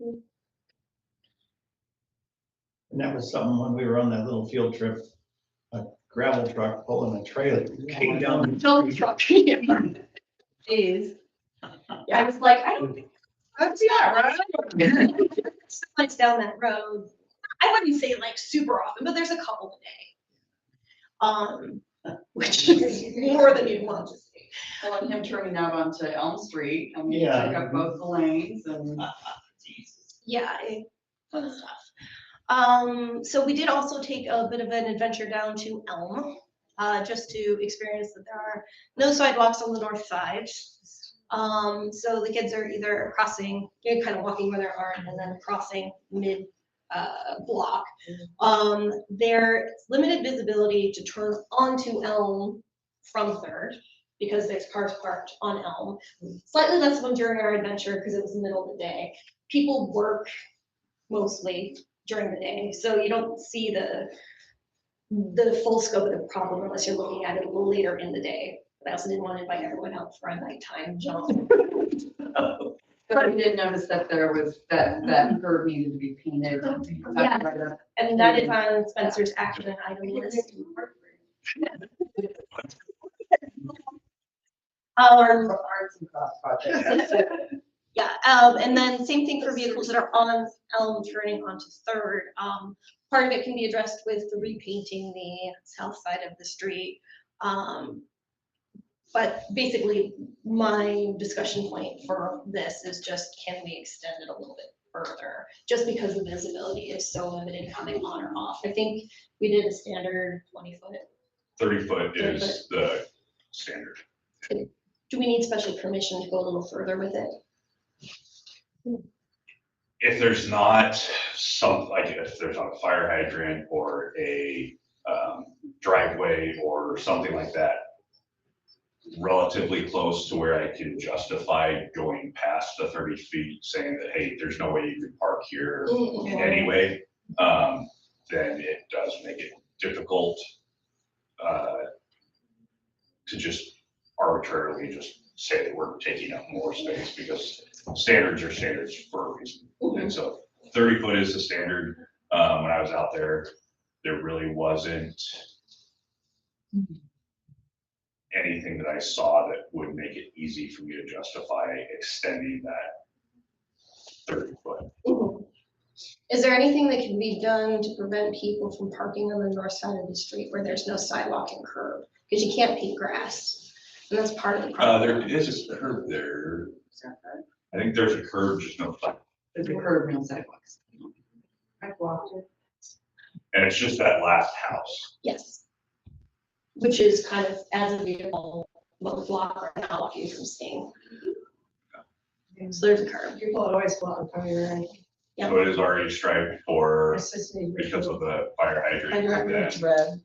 And that was something when we were on that little field trip, a gravel truck pulling a trailer came down. Fill truck. Jeez. I was like, I don't think that's right. Someone's down that road. I wouldn't say like super often, but there's a couple a day. which is more than you'd want to see. Well, and him turning out onto Elm Street, and we Yeah. took up both the lanes and. Yeah, fun stuff. So we did also take a bit of an adventure down to Elm, just to experience that there are no sidewalks on the north side. So the kids are either crossing, kind of walking where there aren't, and then crossing mid block. There's limited visibility to turn onto Elm from Third because there's cars parked on Elm. Slightly less fun during our adventure because it was the middle of the day. People work mostly during the day, so you don't see the full scope of the problem unless you're looking at it a little later in the day. But I also didn't want to invite everyone out for a nighttime jump. But we did notice that there was, that curb needed to be painted. Yeah. And that is on Spencer's action item list. Arts and crafts project. Yeah, and then same thing for vehicles that are on Elm turning onto Third. Part of it can be addressed with the repainting the south side of the street. But basically, my discussion point for this is just, can we extend it a little bit further? Just because the visibility is so limited coming on or off. I think we did a standard 20-foot. 30 foot is the standard. Do we need special permission to go a little further with it? If there's not some, like if there's not a fire hydrant or a driveway or something like that, relatively close to where I can justify going past the 30 feet, saying that, hey, there's no way you can park here anyway, then it does make it difficult to just arbitrarily just say that we're taking up more space, because standards are standards for a reason. And so 30 foot is the standard. When I was out there, there really wasn't anything that I saw that would make it easy for me to justify extending that 30 foot. Is there anything that can be done to prevent people from parking on the north side of the street where there's no sidewalk and curb? Because you can't paint grass, and that's part of the problem. There is a curb there. I think there's a curb, just no sidewalk. There's a curb, no sidewalks. I've walked it. And it's just that last house. Yes. Which is kind of, as a vehicle, what would block or not block you from seeing. So there's a curb. People always go out in front of your end. Yep. So it is already striped for, It's just a- because of the fire hydrant. and then- red.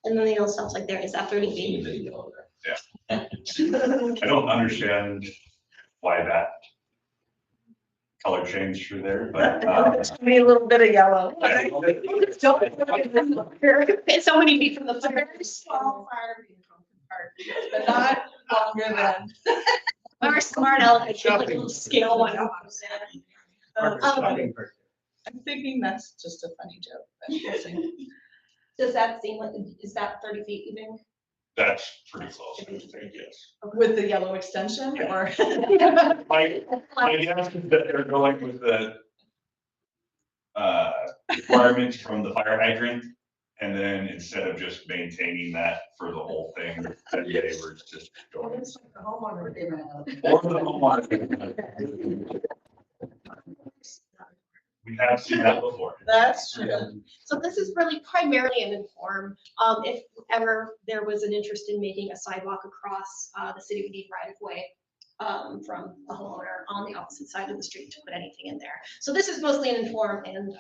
And then the old stuff's like there, is that 30 feet? I don't understand why that color changed through there, but. Maybe a little bit of yellow. It's so many feet from the fire. Small fire vehicle can park, but not longer than. Our smart aleck, I feel like a little scale one. I'm thinking that's just a funny joke. But we'll see. Does that seem like, is that 30 feet even? That's pretty close, I would think, yes. With the yellow extension or? My guess is that they're going with the requirements from the fire hydrant, and then instead of just maintaining that for the whole thing, that they were just going. It's like the homeowner. Or the homeowner. We have seen that before. That's true. So this is really primarily an inform. If ever there was an interest in making a sidewalk across, the city would need right of way from a homeowner on the opposite side of the street to put anything in there. So this is mostly an inform, and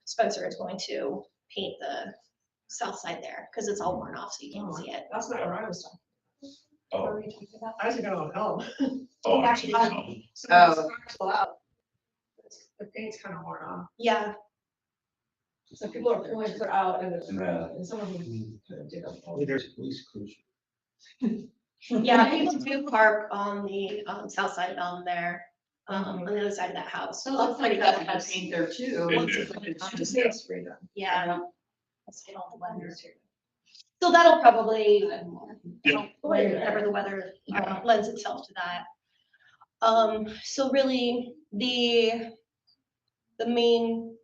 Spencer is going to paint the south side there because it's all worn off, so you can't see it. That's not where I was talking. Oh. What were you talking about? I was going on Elm. Oh, Actually, actually, So the sparks go out. The paint's kind of worn off. Yeah, So people are pulling it out and it's, Yeah. and some of them kind of dig up. There's a police cruiser. yeah, people do park on the south side of Elm there, on the other side of that house. So it looks like that had paint there too. It Once did. it's- Just needs redone. Yeah. Let's get all the weather. So that'll probably, Yeah. whenever the weather lends itself to that. So really, the main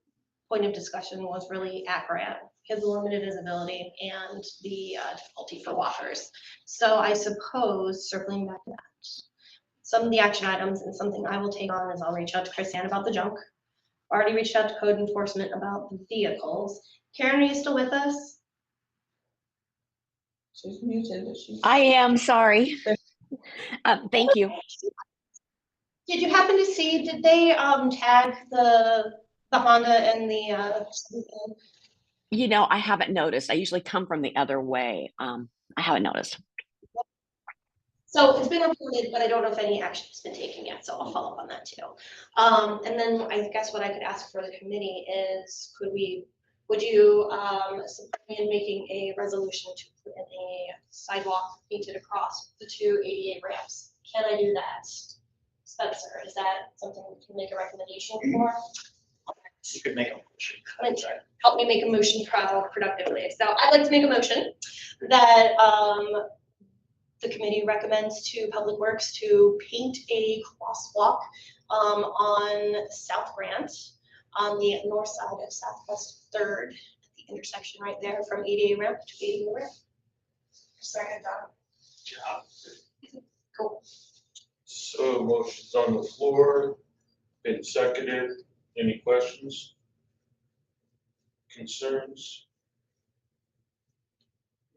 point of discussion was really Akron, because of limited visibility and the difficulty for walkers. So I suppose, circling back to that, some of the action items and something I will take on is I'll reach out to Chris Ann about the junk. Already reached out to code enforcement about the vehicles. Karen, are you still with us? She's muted, but she's. I am sorry. Thank you. Did you happen to see, did they tag the Honda and the You know, I haven't noticed. I usually come from the other way. I haven't noticed. so it's been reported, but I don't know if any action has been taken yet, so I'll follow up on that too. And then I guess what I could ask for the committee is, would you support me in making a resolution to put in a sidewalk painted across the two ADA ramps? Can I do that? Spencer, is that something we can make a recommendation for? You could make a motion. Help me make a motion productively. So I'd like to make a motion that the committee recommends to Public Works to paint a crosswalk on South Grant on the north side of Southwest Third, at the intersection right there from ADA ramp to ADA ramp. Second, Cool. So motion's on the floor, been seconded. Any questions? Concerns?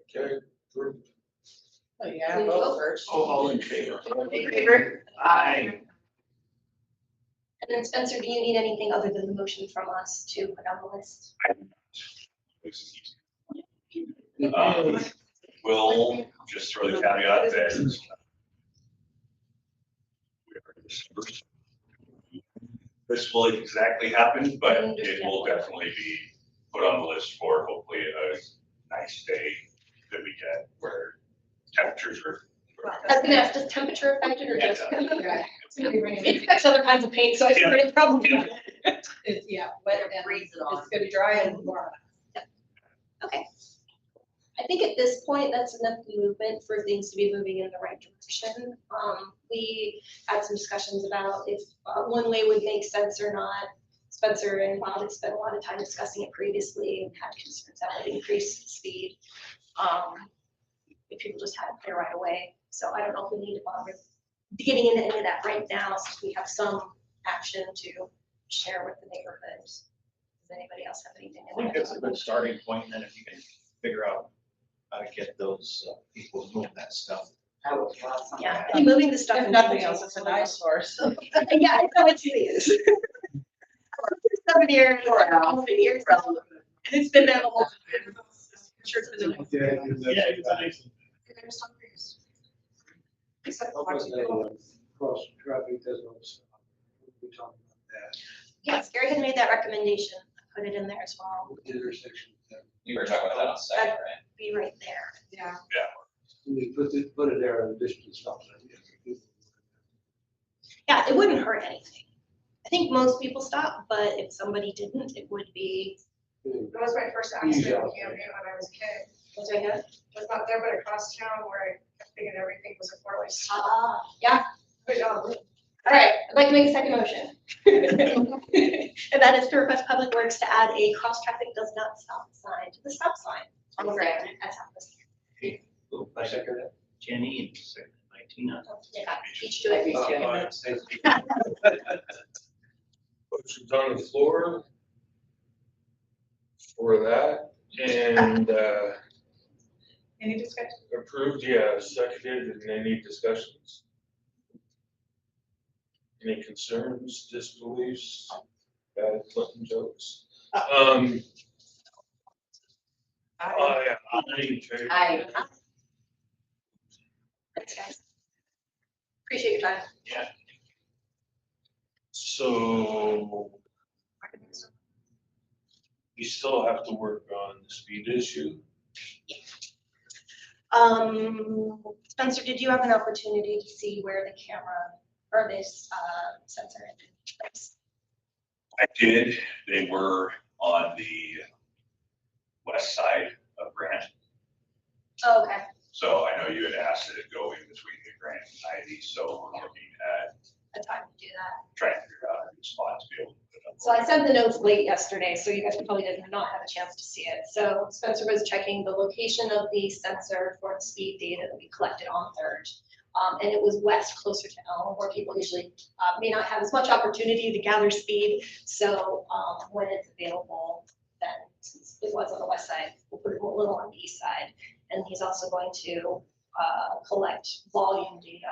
Okay, approved. Oh, yeah, vote first. All in favor? Aye. And then Spencer, do you need anything other than the motion from us to put on the list? We'll just throw the caveat that this will exactly happen, but it will definitely be put on the list for hopefully a nice day that we get where temperatures are. I was gonna ask, does temperature affect it or Yeah, just? It's gonna be raining. It affects other kinds of paint, so I Yeah. figured it probably. It's, yeah, wet and Freeze it on. it's gonna be dry and warm. Okay. I think at this point, that's enough movement for things to be moving in the right direction. We had some discussions about if one way would make sense or not. Spencer and Bob had spent a lot of time discussing it previously and had concerns that would increase speed. If people just had it there right away. So I don't know if we need to bother getting into any of that right now, since we have some action to share with the neighborhoods. Does anybody else have anything? I think that's a good starting point, and then if you can figure out how to get those people moving that stuff. That was awesome. Yeah, and moving the stuff. If nothing else, it's an eyesore. So. Yeah, I know it is. 7 years or years. It's been that whole time. I'm sure it's been a- Yeah, it's amazing. There's some reason. Cross traffic doesn't stop. We'll be talking about that. Yes, Gary had made that recommendation. I put it in there as well. Intersection. You were talking about that on site, right? Be right there. Yeah. We put it there in addition to stop sign. Yeah, it wouldn't hurt anything. I think most people stop, but if somebody didn't, it would be. That was my first accident in Camden when I was a kid. Was I good? It was not there, but across town where I kept thinking everything was a four-way street. Yeah. But no, All right, I'd like to make a second motion. And that is to request Public Works to add a cross traffic does not stop sign to the stop sign. On the ramp at Southwest. Moved by Jenny and second by Tina. Yeah, each do it. Motion's on the floor for that, and any discussion? approved, yeah, seconded, and any discussions? Any concerns, disbeliefs, bad Clinton jokes? Aye. Aye. Thanks, guys. Appreciate your time. So you still have to work on the speed issue. Spencer, did you have an opportunity to see where the camera or this sensor is? I did, they were on the west side of Grant. Oh, okay. So I know you had asked that it go in between the Grant and Ivy, so we're looking at A time to do that. trying to figure out a new spot to be able to put up. So I sent the notes late yesterday, so you guys probably did not have a chance to see it. So Spencer was checking the location of the sensor for the speed data that we collected on Third. And it was west, closer to Elm, where people usually may not have as much opportunity to gather speed. So when it's available, then since it was on the west side, we'll put it a little on the east side. And he's also going to collect volume data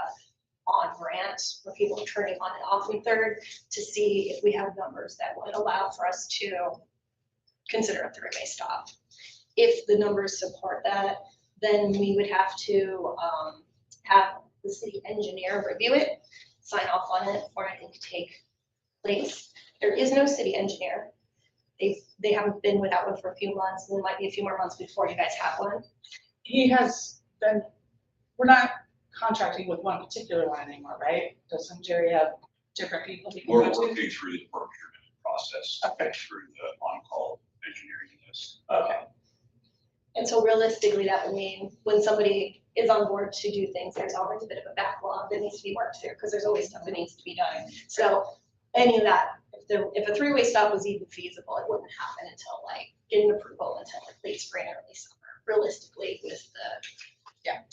on Grant, where people are turning on and off in Third, to see if we have numbers that would allow for us to consider a three-way stop. If the numbers support that, then we would have to have the city engineer review it, sign off on it for anything to take place. There is no city engineer. They haven't been without one for a few months, and it might be a few more months before you guys have one. He has been, we're not contracting with one particular line anymore, right? Doesn't Jerry have different people he can We're go to? working through the procurement process, through the on-call engineering list. Okay. And so realistically, that would mean when somebody is on board to do things, there's always a bit of a backlog that needs to be worked through, because there's always stuff that needs to be done. So any of that, if a three-way stop was even feasible, it wouldn't happen until like getting approval until like late spring, early summer, realistically, with the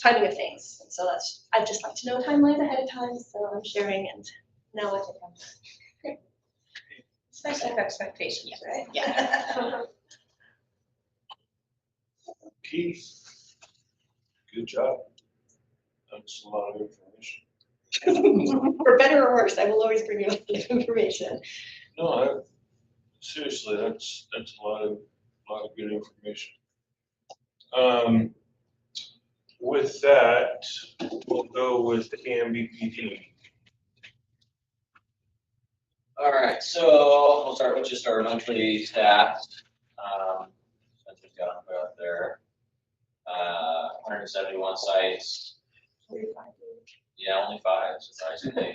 timing of things. And so I'd just like to know timelines ahead of time, so I'm sharing, and now I think I'm. It's nice to have expectations, right? Yeah. Keith, good job. That's a lot of information. For better or worse, I will always bring you information. No, seriously, that's a lot of good information. With that, we'll go with the MVPD. All right, so we'll start with just our monthly stats. Spencer's got them up there. 171 sites. Yeah, only 5, surprisingly.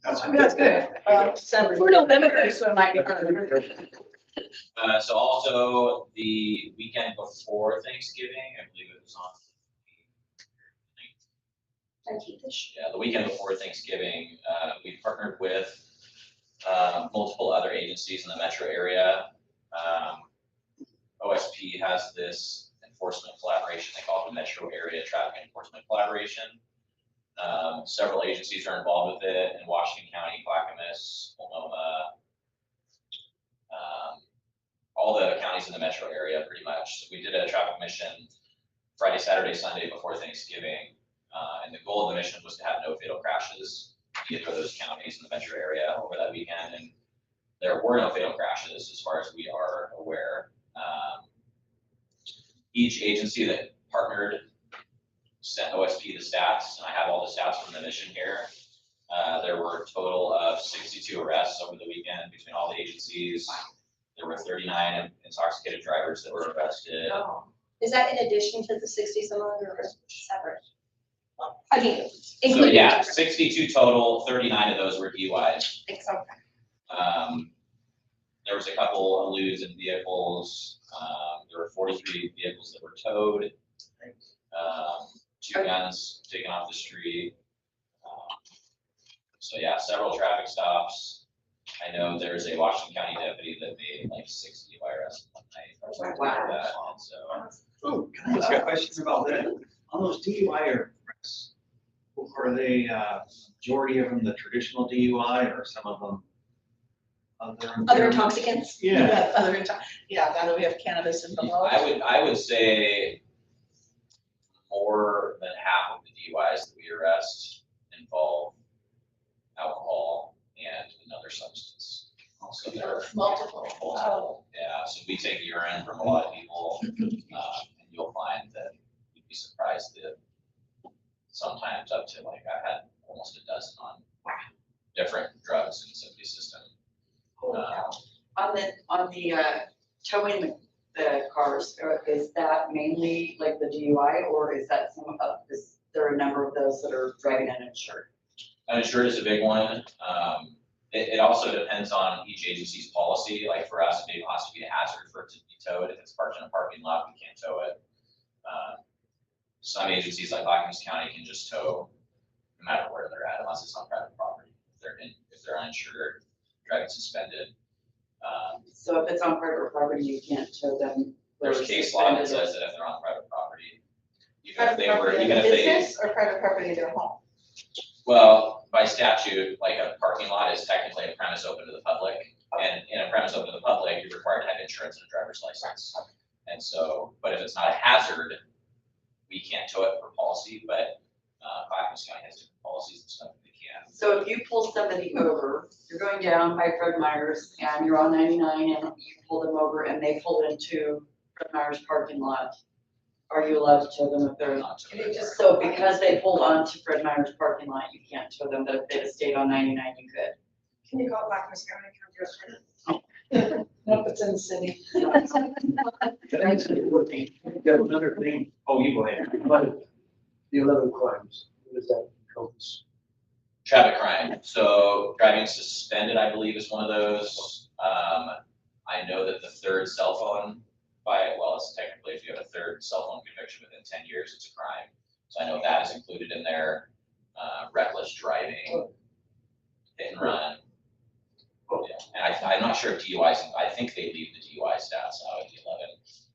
That's good. December. For November. So it might be harder. So also the weekend before Thanksgiving, I believe it was on. Yeah, the weekend before Thanksgiving, we partnered with multiple other agencies in the metro area. OSP has this enforcement collaboration, they call it the Metro Area Traffic Enforcement Collaboration. Several agencies are involved with it in Washington County, Clackamas, Multnomah, all the counties in the metro area pretty much. So we did a traffic mission Friday, Saturday, Sunday before Thanksgiving. And the goal of the mission was to have no fatal crashes in either of those counties in the metro area over that weekend. And there were no fatal crashes as far as we are aware. Each agency that partnered sent OSP the stats, and I have all the stats from the mission here. There were a total of 62 arrests over the weekend between all the agencies. There were 39 intoxicated drivers that were arrested. Oh. Is that in addition to the 60 some odd, or separate? I mean, So including. yeah, 62 total, 39 of those were DUIs. Thanks, okay. There was a couple of eludes in vehicles. There were 43 vehicles that were towed. 2 guns taken off the street. So yeah, several traffic stops. I know there's a Washington County deputy that made like 6 DUI arrests one night or something like that. And so, Oh, can I ask a question about that? On those DUI arrests, are they, majority of them the traditional DUI or some of them Other intoxicants? Yeah. Now that we have cannabis involved. I would say more than half of the DUIs that we arrest involve alcohol and another substance. So there are multiple. Yeah, so we take urine from a lot of people, and you'll find that you'd be surprised that sometimes up to like I had almost a dozen on different drugs in somebody's system. On the towing the cars, is that mainly like the DUI, or is that is there a number of those that are driving uninsured? Uninsured is a big one. It also depends on each agency's policy. Like for us, it has to be a hazard for it to be towed. If it's parked in a parking lot, we can't tow it. Some agencies like Clackamas County can just tow no matter where they're at, unless it's on private property. If they're uninsured, driving suspended. So if it's on private property, you can't tow them. There's case law that says that if they're on private property, even if Private they were, property even of if they, business or private property of their home? well, by statute, like a parking lot is technically a premise open to the public. And in a premise open to the public, you're required to have insurance and a driver's license. And so, but if it's not a hazard, we can't tow it for policy, but Clackamas County has different policies and stuff that they can. So if you pull somebody over, you're going down by Fred Meyer's and you're on 99 and you pull them over and they pull into Fred Meyer's parking lot, are you allowed to tow them if they're Not to it. So because they pulled onto Fred Meyer's parking lot, you can't tow them, but if they'd have stayed on 99, you could. Can you call Clackamas County and come to us? Nope, it's in the city. Got another thing. Oh, you go ahead. But the 11 crimes, what does that encompass? Traffic crime, so driving suspended, I believe, is one of those. I know that the third cell phone well, it's technically if you have a third cell phone conviction within 10 years, it's a crime. So I know that is included in there. Reckless driving, hit and run. Yeah. And I'm not sure if DUIs, I think they leave the DUI stats out at the 11.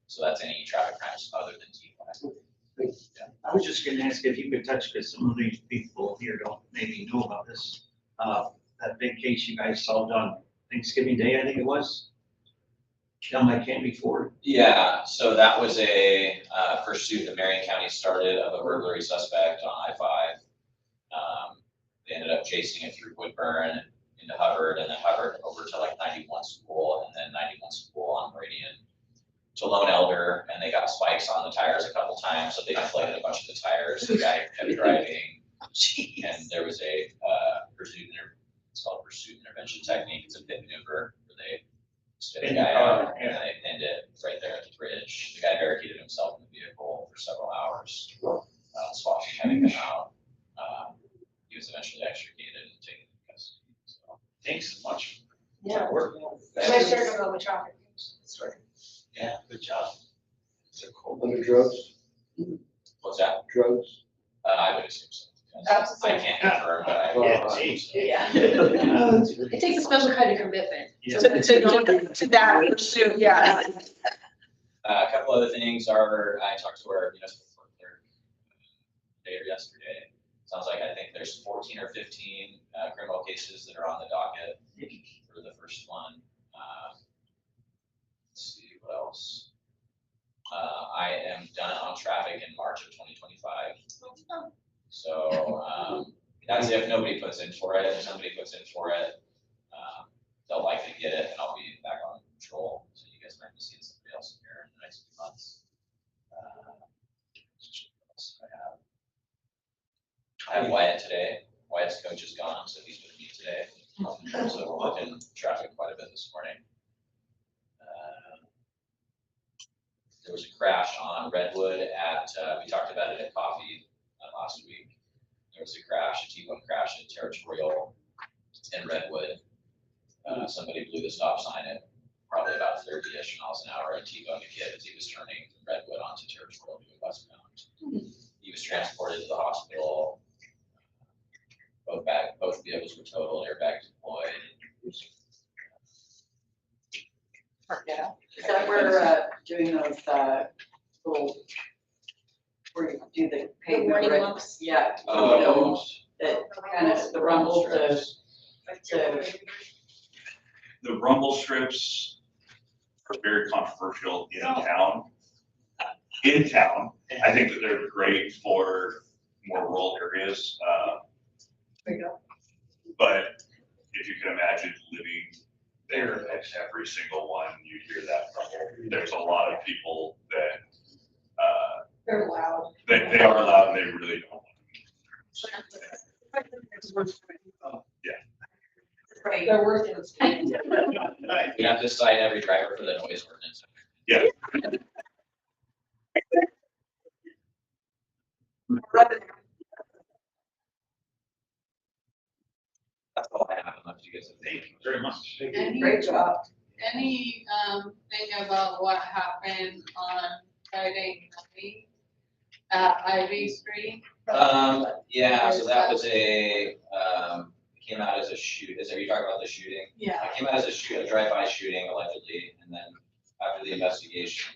So that's any traffic crimes other than DUI. I was just gonna ask if you could touch, because some of these people here don't maybe know about this. That big case you guys solved on Thanksgiving Day, I think it was. Down by Canby Ford. Yeah, so that was a pursuit that Marion County started of a burglary suspect on I-5. They ended up chasing it through Woodburn into Hubbard, and then Hubbard over to like 91 School, and then 91 School on Meridian to Lone Elder, and they got spikes on the tires a couple times, so they deflated a bunch of the tires. The guy kept driving, and there was a it's called pursuit intervention technique. It's a pit maneuver where they spit the guy out, and then they pinned it right there at the bridge. The guy barricaded himself in the vehicle for several hours, swatting having him out. He was eventually extricated and taken into custody. So, Thanks so much. Yeah. Work. Nice work on the traffic. Sorry. yeah, good job. So cool. Under drugs, What's that? drugs? I would assume so. I can't confirm, but I would assume so. Yeah. That's It takes a special kind of commitment. Yeah. To that pursuit, yeah. A couple other things are, I talked to our municipal court clerk today or yesterday. Sounds like I think there's 14 or 15 criminal cases that are on the docket for the first one. Let's see, what else? I am done on traffic in March of 2025. So that's if nobody puts in for it. If somebody puts in for it, they'll likely get it, and I'll be back on patrol. So you guys might be seeing somebody else in here in the next few months. What else do I have Wyatt today. Wyatt's coach is gone, so he's with me today. So we're working traffic quite a bit this morning. There was a crash on Redwood at, we talked about it at coffee last week. There was a crash, a T-bone crash at Territorial in Redwood. Somebody blew the stop sign at probably about 30-ish miles an hour and T-boned a kid as he was turning from Redwood onto Territorial to go westbound. He was transported to the hospital. Both vehicles were totaled, airbag deployed. Yeah. Is that where doing those little, where you do the pavement? warning right? lumps? Yeah. Oh. That kind of the rumble to. The rumble strips are very controversial in town. In town, I think that they're great for more rural areas. There you go. But if you can imagine living there, at every single one, you hear that rumble. There's a lot of people that, They're loud. they are loud and they really don't. Right. They're worth it. We have to cite every driver for the noise ordinance. Yeah. That's all I have, unless you guys have. Thank you very much. Great job. Any thing about what happened on Friday night at Ivy Street? Yeah, so that was a came out as a shoot, are you talking about the shooting? Yeah. It came out as a drive-by shooting allegedly, and then after the investigation,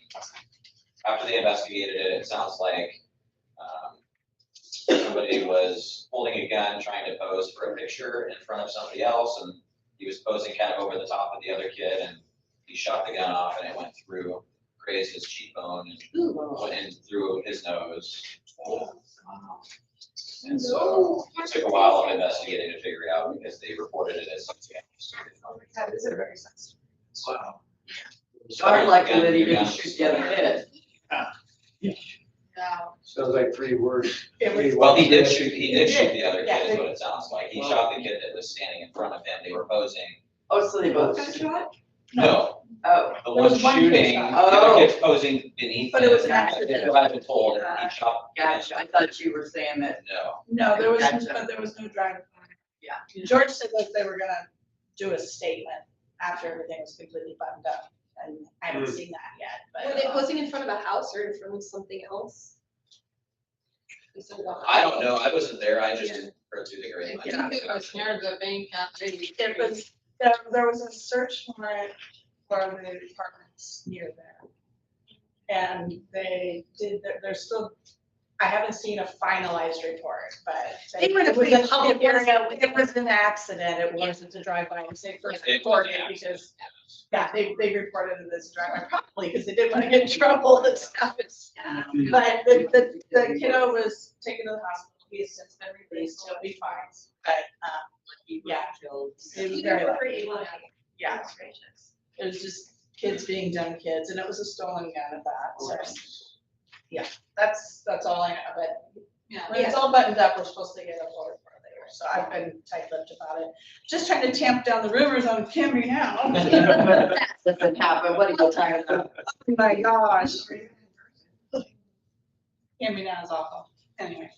after they investigated it, it sounds like, somebody was holding a gun, trying to pose for a picture in front of somebody else, and he was posing kind of over the top of the other kid, and he shot the gun off, and it went through, grazed his cheekbone, and went in through his nose. And so it took a while of investigating to figure it out because they reported it as something. That is a very sensitive. Wow. Our likelihood he didn't shoot the other kid. Sounds like three words. Well, he did shoot the other Yeah, kid, is what it sounds like. He shot the kid that was standing in front of him. They were posing. Oh, so they both Got shot? No, Oh, the There one was one kid shooting, the shot. other kid's posing beneath him. But it was an accident. That's what I've been told, and he shot. gotcha. I thought you were saying that. No. No, there was, Gotcha. but there was no drive. Yeah. George said that they were gonna do a statement after everything was completely buttoned up, and I haven't seen that yet, but. Were they posing in front of a house or in front of something else? I don't know. I wasn't there. I just heard through the grapevine. I think it was near the bank out there. It was, there was a search warrant for the apartments near there. And they did, they're still, I haven't seen a finalized report, but. They were in a it was pretty public it was- area with- It was an accident, it wasn't a drive-by, and they first reported it because, yeah, they reported it as a drive-by, probably because they didn't want to get in trouble and stuff. But the kiddo was taken to the hospital, he has since been released, he'll be fine, but, yeah. It was very lucky. Yeah, That's gracious. it was just kids being dumb kids, and it was a stolen gun at that, so. Yeah, that's all I know, but Yeah. when it's all buttoned up, we're supposed to get a full report later, so I've been tight-lipped about it. Just trying to tamp down the rumors on Kimby now. That doesn't happen. What are you talking about? Oh my gosh. Kimby now is awful, anyway.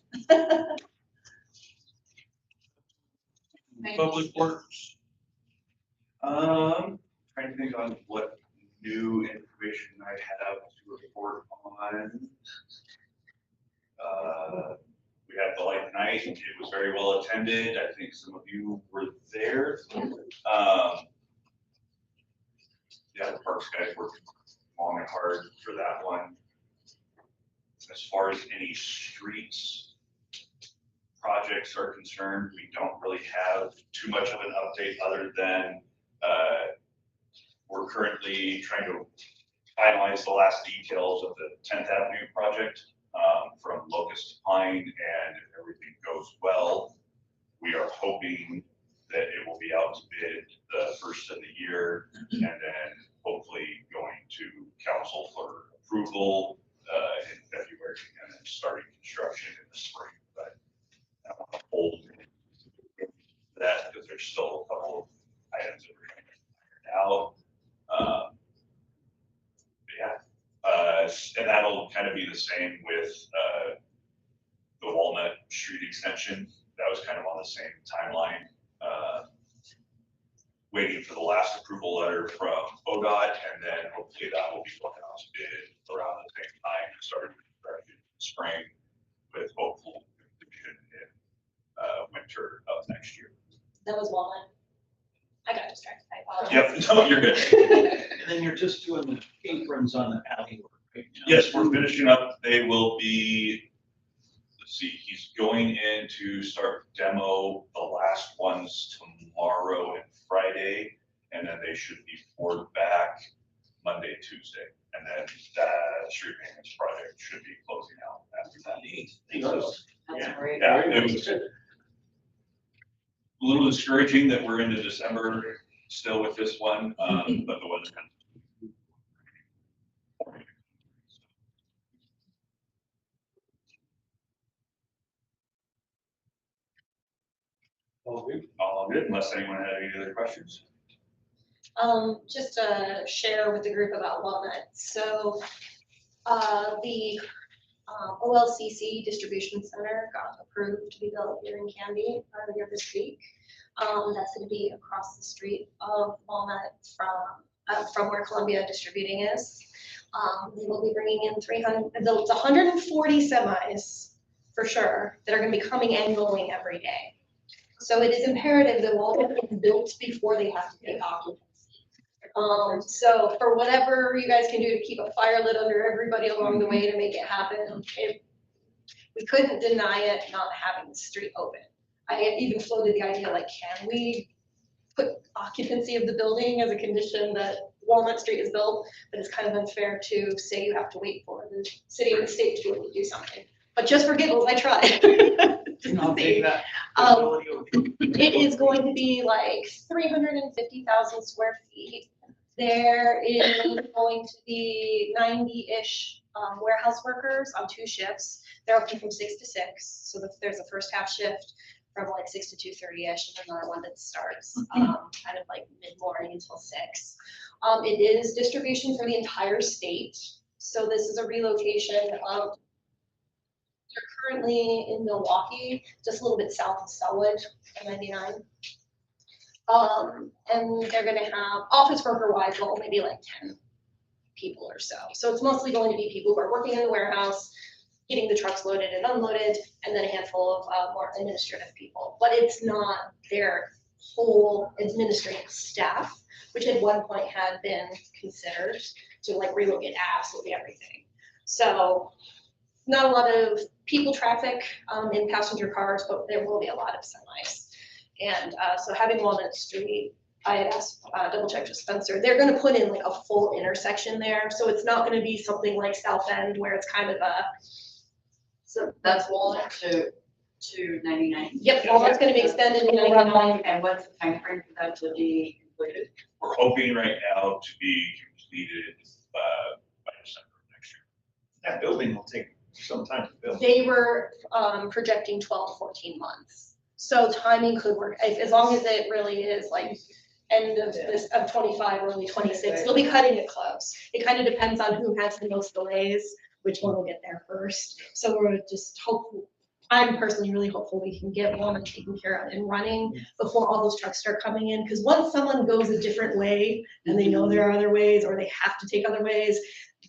Public Works. Trying to think on what new information I have to report on. We had the light night, it was very well attended, I think some of you were there. Yeah, the parks guys worked long and hard for that one. As far as any streets projects are concerned, we don't really have too much of an update other than we're currently trying to finalize the last details of the 10th Avenue project from Locust to Pine, and if everything goes well, we are hoping that it will be out to bid the first of the year, and then hopefully going to council for approval in February, and then starting construction in the spring. But I don't want to hold that because there's still a couple of items that we're trying to iron out. And that'll kind of be the same with the Walnut Street extension. That was kind of on the same timeline. Waiting for the last approval letter from ODOT, and then hopefully that will be going out to bid around the same time, starting in spring, with hopeful completion in winter of next year. That was Walnut. I got distracted. I apologize. Yep, no, you're good. And then you're just doing the aprons on the alley work right now. Yes, we're finishing up. They will be, let's see, he's going in to start demo the last ones tomorrow and Friday, and then they should be poured back Monday, Tuesday. And then the street maintenance project should be closing out after that. That's great. Yeah, it was a little discouraging that we're into December still with this one, but the weather's kind of. All good, unless anyone had any other questions. Just to share with the group about Walnut. So, the OLCC Distribution Center got approved to be built here in Canby earlier this week. That's going to be across the street of Walnut from where Columbia Distributing is. They will be bringing in 140 semis for sure that are going to be coming and going every day. So it is imperative that walls get built before they have to take occupancy. So for whatever you guys can do to keep a fire lit under everybody along the way to make it happen, we couldn't deny it not having the street open. I even floated the idea, like, can we put occupancy of the building as a condition that Walnut Street is built? But it's kind of unfair to say you have to wait for the city or the state to be able to do something. But just for giggles, I tried. I'll take that. It is going to be like 350,000 square feet. There is going to be 90-ish warehouse workers on 2 shifts. They're open from 6 to 6. So there's a first half shift from like 6 to 2:30-ish, and another one that starts kind of like mid-morning until 6. It is distribution for the entire state. So this is a relocation of, they're currently in Milwaukee, just a little bit south of Selwood, 99. And they're gonna have office worker wise, well, maybe like 10 people or so. So it's mostly going to be people who are working in the warehouse, getting the trucks loaded and unloaded, and then a handful of more administrative people. But it's not their whole administrative staff, which at one point had been considered to like relocate absolutely everything. So not a lot of people traffic in passenger cars, but there will be a lot of semis. And so having Walnut Street, I had asked, double check with Spencer, they're gonna put in like a full intersection there. So it's not gonna be something like South End where it's kind of a. So that's Walnut to 99. Yep, Walnut's gonna be extended to 99. And what's the time frame for that to be completed? We're hoping right now to be completed by December of next year. That building will take some time to build. They were projecting 12 to 14 months. So timing could work, as long as it really is like end of this, of 25, early 26, they'll be cutting it close. It kind of depends on who has the most delays, which one will get there first. So we're just hopeful, I'm personally really hopeful we can get one taken care of and running before all those trucks start coming in. Because once someone goes a different way and they know there are other ways or they have to take other ways,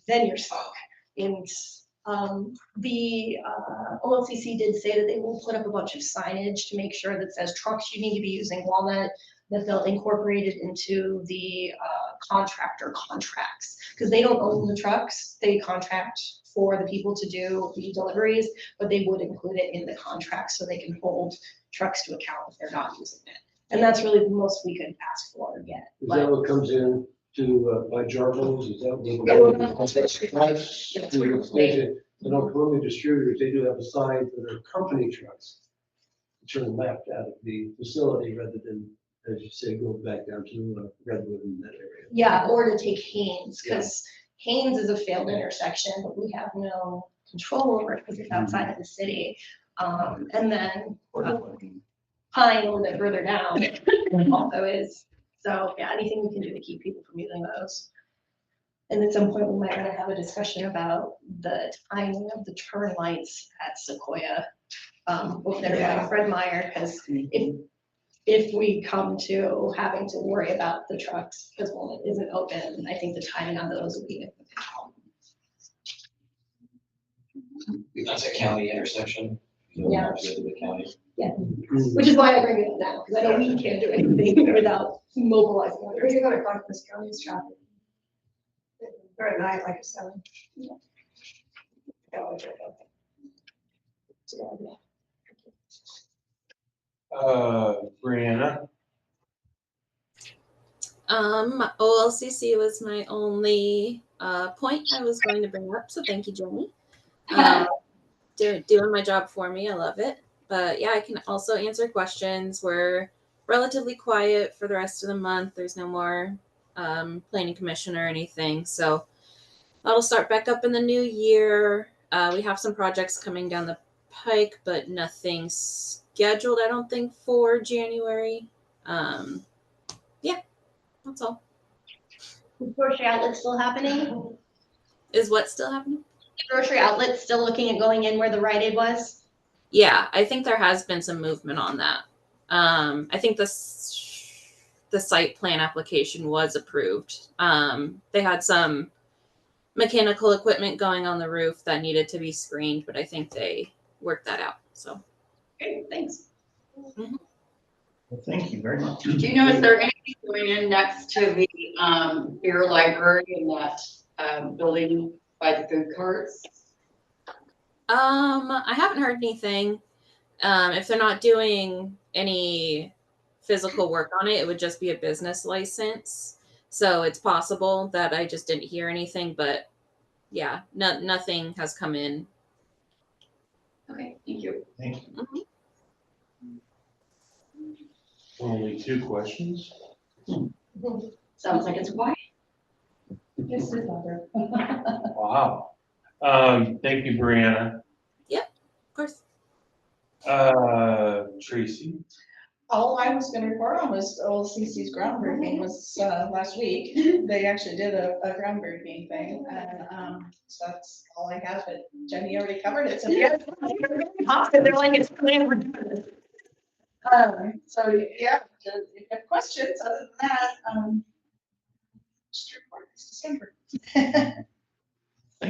then you're stuck. And the OLCC did say that they will put up a bunch of signage to make sure that says trucks you need to be using Walnut, that they'll incorporate it into the contractor contracts, because they don't own the trucks, they contract for the people to do the deliveries, but they would include it in the contract so they can hold trucks to account if they're not using it. And that's really the most we could ask for or get. Is that what comes in to, by Jarbo's, is that what? You know, Columbia distributors, they do have a sign for their company trucks. To turn left out of the facility rather than, as you say, go back down to Redwood in that area. Yeah, or to take Haynes, because Haynes is a failed intersection, but we have no control over it because it's outside of the city. And then Pine a little bit further down also is. So yeah, anything we can do to keep people from using those. And at some point, we might want to have a discussion about the timing of the turn lights at Sequoia over there by Fred Meyer, because if we come to having to worry about the trucks because Walnut isn't open, I think the timing on those will be a problem. That's a county intersection. Yeah. The county. Yeah, which is why I bring it up now, because I know we can't do anything without mobilizing. Or you're gonna talk this county's traffic. Or at night, like a 7. Yeah. Brianna? OLCC was my only point I was going to bring up, so thank you, Jenny. Doing my job for me, I love it. But yeah, I can also answer questions. We're relatively quiet for the rest of the month. There's no more planning commission or anything, so that'll start back up in the new year. We have some projects coming down the pike, but nothing scheduled, I don't think, for January. Yeah, that's all. Is grocery outlet still happening? Is what still happening? Grocery outlet still looking at going in where the Rite Aid was? Yeah, I think there has been some movement on that. I think the site plan application was approved. They had some mechanical equipment going on the roof that needed to be screened, but I think they worked that out. So, Okay, thanks. Well, thank you very much. Do you know, is there anything going in next to the beer library in that building by the food carts? I haven't heard anything. If they're not doing any physical work on it, it would just be a business license. So it's possible that I just didn't hear anything, but yeah, nothing has come in. Okay, thank you. Thank you. Mhm. Only 2 questions? Sounds like it's quiet. Yes, it's other. Wow. Thank you, Brianna. Of course. Tracy? All I was gonna report on was OLCC's groundbreaking was, last week. They actually did a groundbreaking thing, and, so that's all I have, but Jenny already covered it, so yeah. They're like, it's planned, we're doing it. So, yeah, if you have questions, other than that, just report this December. Thank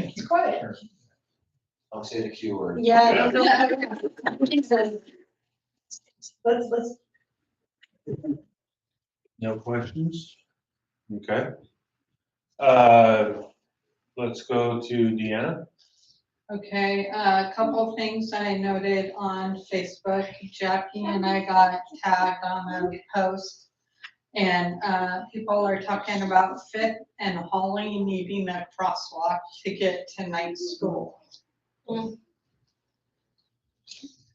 you. It's quiet. I'll say the Q word. Yeah. Let's. No questions? Okay. Let's go to Deanna. Okay, a couple of things I noted on Facebook. Jackie and I got tagged on a post, and people are talking about Fifth and Holly needing a crosswalk to get to night school.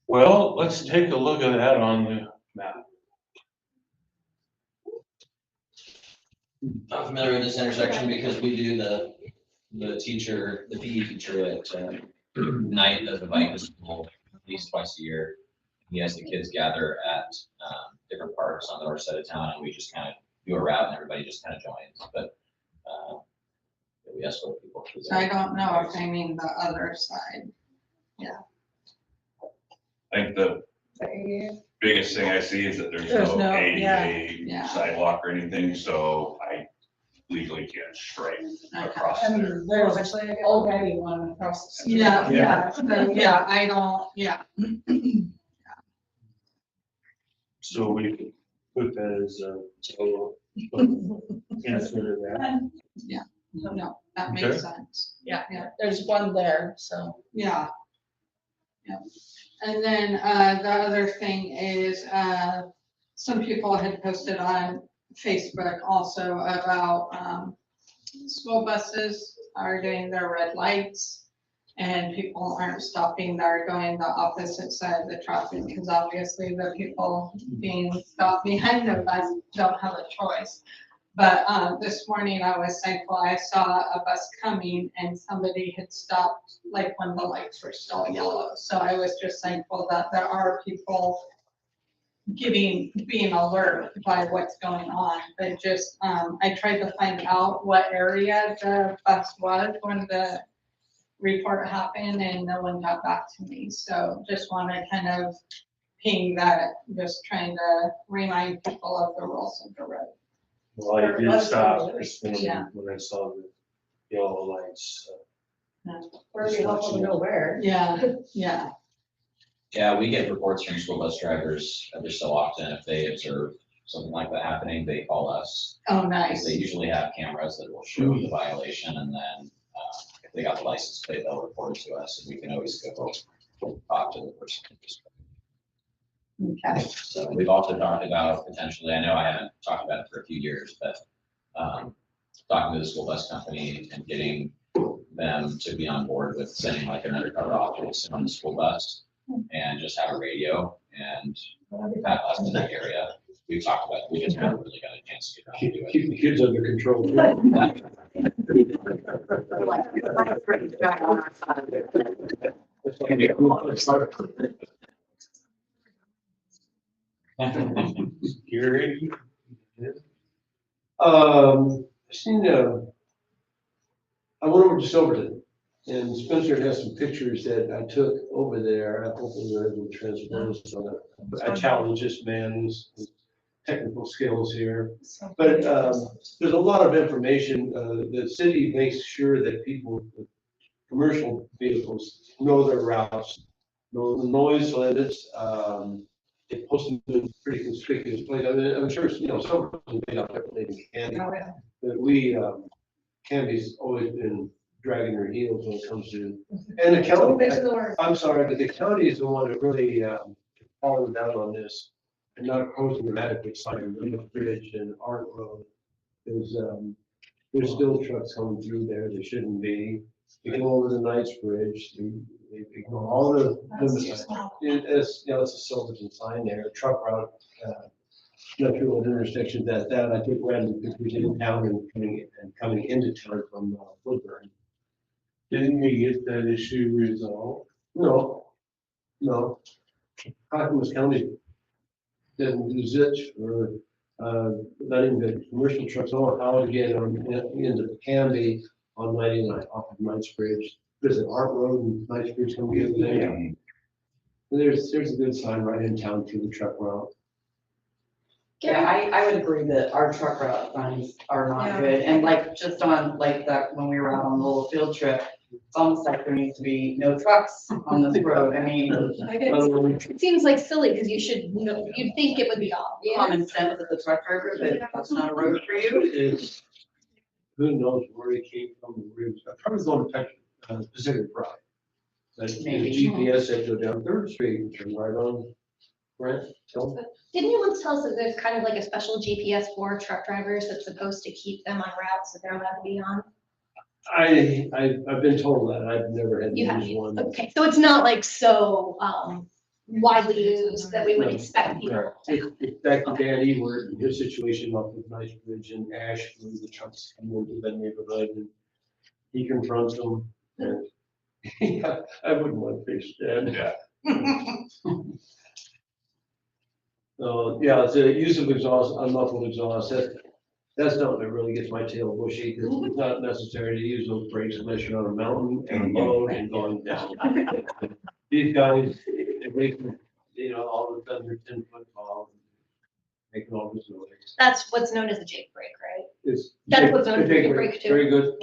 Well, let's take a look at that on the map. Not familiar with this intersection because we do the PE teacher at night does a bike to school at least twice a year. He has the kids gather at different parks on the north side of town, and we just kind of do a route and everybody just kind of joins, but we escort people. through So I there. don't know if they mean the other side. I think the biggest thing I see is that there's There's no no- yeah. sidewalk or anything, so I legally can't strike across I there. mean, there's already one across the street. Yeah, so, I don't, So we could put that as a answer to that. no, that Okay. makes sense. Yeah, there's one there, so. Yeah. And then, the other thing is, some people had posted on Facebook also about, school buses are doing their red lights. And people aren't stopping, they're going the opposite side of the traffic, because obviously the people being stopped behind the bus don't have a choice. But, this morning I was thankful, I saw a bus coming and somebody had stopped, like when the lights were still yellow. So I was just thankful that there are people being alert by what's going on, but just, I tried to find out what area the bus was when the report happened and no one got back to me. So just want to kind of ping that, just trying to remind people of the rules of the road. Well, I did stop just Yeah. when I saw the yellow lights. Or it'd be helpful to know where. Yeah. Yeah, we get reports from school bus drivers every so often. If they observe something like that happening, they call us. Oh, Because nice. they usually have cameras that will show the violation, and then if they got the license plate, they'll report it to us, and we can always go talk to the person. Okay. So we've also talked about potentially, I know I haven't talked about it for a few years, but talking to the school bus company and getting them to be on board with sending like an undercover officer on the school bus and just have a radio and have us in the area. We've talked about, we just haven't really got a chance to get around to do it. Keep the kids under control. Gary? I seen, I went over to Silverton, and Spencer has some pictures that I took over there. I hope they're able to transpose on it. I challenge this man's technical skills here. But there's a lot of information. The city makes sure that people, commercial vehicles, know their routes, know the noise limits, they posted in a pretty conspicuous place. I mean, I'm sure, some of them made out differently than Candy. Oh, yeah. But Candy's always been dragging her heels when it comes to, and the Don't county, mention the word. I'm sorry, but the county is the one that really, fallen down on this and not opposing the adequate sign, the bridge and Art Road. There's still trucks coming through there that shouldn't be. You go over the Knights Bridge, they ignore all the limits. It's a Silverton sign there, a truck route, not sure what intersections that, I think random pictures in town and coming into town from Woodburn. Didn't we get that issue resolved? No. Clackamas County didn't do zits for, letting the commercial trucks know how to get into Canby on 99 off of Knights Bridge. There's an Art Road and Knights Bridge come together there. There's a good sign right in town through the truck route. Yeah, I would agree that our truck route signs are not good, and like, just on like that, when we were out on the little field trip, it's almost like there needs to be no trucks on this road, I mean, It seems like silly, because you'd think it would be obvious. common sense as a truck driver, but that's not a road for you. It's, who knows where he came from, where he was, probably going to Pacific Pride. That Maybe. GPS said go down Third Street and turn right on Grant. Didn't you once tell us that there's kind of like a special GPS for truck drivers that's supposed to keep them on routes that they're allowed to be on? I've been told that, I've never had to You have, use one. okay, so it's not like so widely used that we would expect people to. It's back to Dan Ewert and his situation up with Nice Bridge and Ash, where the trucks come into that neighborhood and he confronts them and yeah, I wouldn't want to face that. Yeah. So, yeah, it's a use of exhaust, unmuffled exhaust, that's not what really gets my tail bushy, because it's not necessary to use those brakes unless you're on a mountain and low and going down. These guys, they make, all of a sudden they're 10 foot tall, making all this noise. That's what's known as a Jake brake, right? It's That's what's known as a Jake Jake brake too. Very good.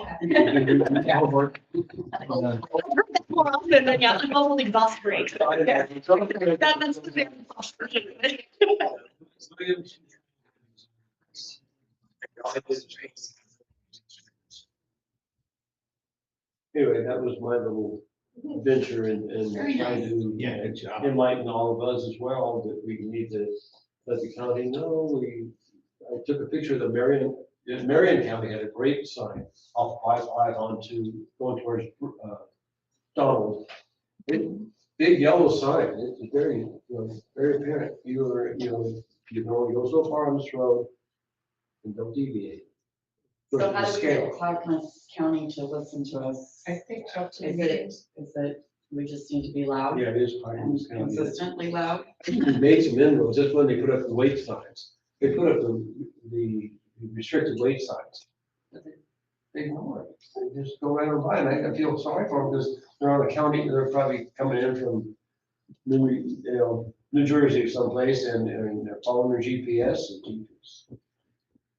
More often than yeah, unmuffled exhaust brake. That's the very posh version of it. Anyway, that was my little venture in trying to enlighten all of us as well, that we need to let the county know. I took a picture of the Marion County had a great sign off 5-5 onto, going towards Donald. Big yellow sign, it's very, very apparent. You can only go so far on this road and don't deviate. So how do we Scale. get Clackamas County to listen to us? I think so. Is it, we just need to be loud Yeah, it is and Clackamas County. consistently loud? They made some inroads, that's when they put up the weight signs. They put up the restricted weight signs. But they ignore it. They just go right on by, and I feel sorry for them because they're on a county, they're probably coming in from New Jersey or someplace and they're following their GPS and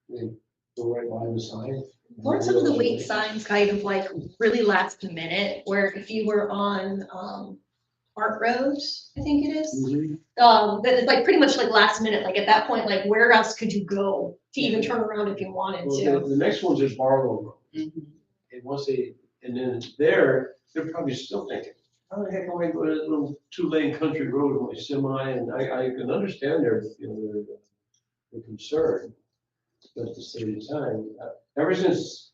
they go right by the sign. Weren't some of the weight signs kind of like really last minute, where if you were on Art Road, I think it is, that it's like pretty much like last minute, like at that point, like where else could you go to even turn around if you wanted Well, to? the next one's at Barlow Road. And once and then they're probably still thinking, how the heck am I going to a little 2-lane country road with my semi? And I can understand their concern. But at the same time, ever since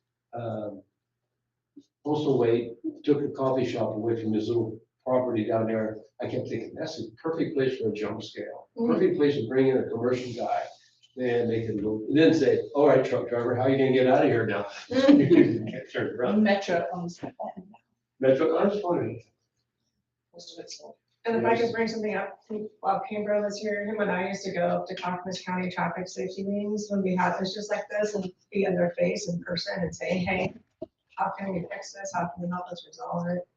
Postal Weight took a coffee shop away from his little property down there, I kept thinking, that's a perfect place for a jump scale. Perfect place to bring in a commercial guy. And they can go, and then say, all right, truck driver, how are you gonna get out of here now? You can't turn around. Metro owns Metro, I was wondering. most of it. And if I could bring something up, while Cambro was here, him and I used to go up to Clackamas County traffic safety meetings when we had issues like this and be in their face in person and say, hey, how can we fix this? How can we help us resolve it?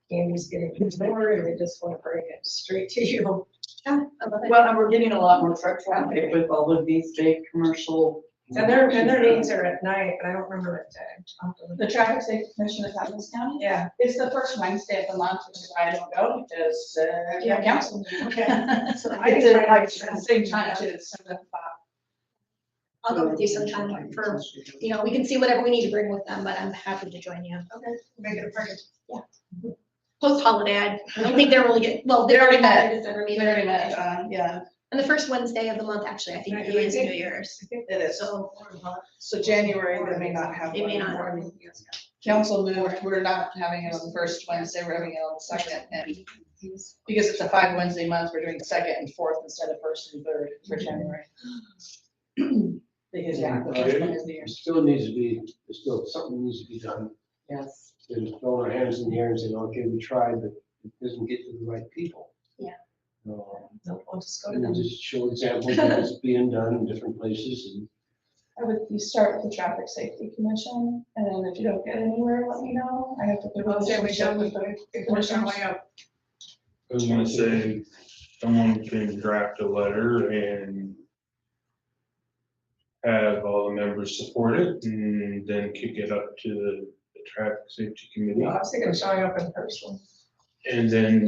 Candy's getting ignored and they just want to bring it straight to you. Yeah, I love it. Well, and we're getting a lot more truck traffic with all of these big commercial And their meetings are at night, but I don't remember what day. I'll have to look. The Traffic Safety Commission is Adams County. Yeah. It's the first Wednesday of the month, which is why I don't go, because, yeah, council. Okay. So I It's think at Friday like is the same time too, it's 7 o'clock. I'll go with you sometime for, you know, we can see whatever we need to bring with them, but I'm happy to join you. Okay, make it a party. Post holiday, I don't think they're really good, well, they already had their December meeting. They're in that, yeah, And the first Wednesday of the month, actually, I think Right, is I New think- Year's. it is. So So January, they may not have they may one. not. Council moved, we're not having it on the first Wednesday, we're having it on the second, and because it's a 5 Wednesday month, we're doing second and fourth instead of first and third for January. Because, yeah, the first one is New It Year's. still needs to be, there's still something needs to be done. Yes. And throw our hands in the air and say, okay, we tried, but it doesn't get to the right people. Yeah. We'll just go to And them. just show examples of what's being done in different places and. I would, you start with the Traffic Safety Commission, and then if you don't get anywhere, let me know. I have to. Yeah, we shall, with the commission way up. I was gonna say, someone can draft a letter and have all the members support it and then kick it up to the traffic safety committee. I was thinking of showing up in person. And then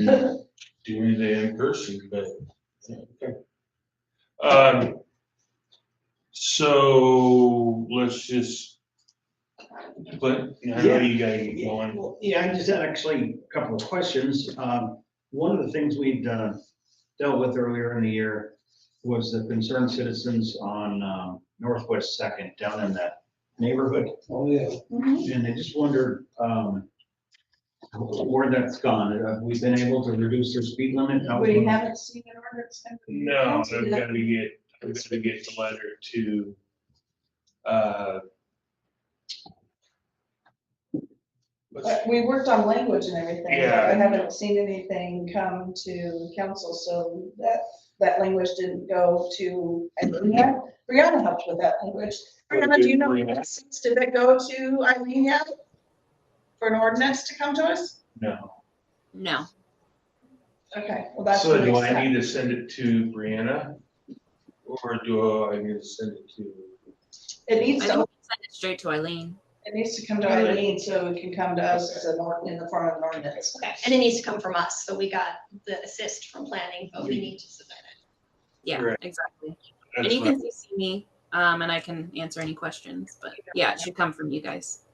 doing it in person, but, yeah, okay. So let's just, Clint, I know you gotta get going. Well, yeah, I just had actually a couple of questions. One of the things we'd dealt with earlier in the year was the concerned citizens on Northwest Second down in that neighborhood. Oh, yeah. And I just wondered where that's gone. Have we been able to reduce their speed limit? How- We haven't seen an ordinance. No, I've gotta get the letter to, But we worked on language and everything. but Yeah. I haven't seen anything come to council, so that language didn't go to, and Brianna helped with that language. Brianna, do you know, did it go to Eileen yet? For an ordinance to come to us? no. No. Okay, well, that's. So the do next I step. need to send it to Brianna? Or do I need to send it to? It I needs think to, we send it straight to Eileen. it needs to come to Eileen, so it can come to us as in the form of an ordinance. Okay, and it needs to come from us, so we got the assist from planning, but we need to submit it. Yeah, Right. exactly. And That's you what- can CC me, and I can answer any questions, but yeah, it should come from you guys.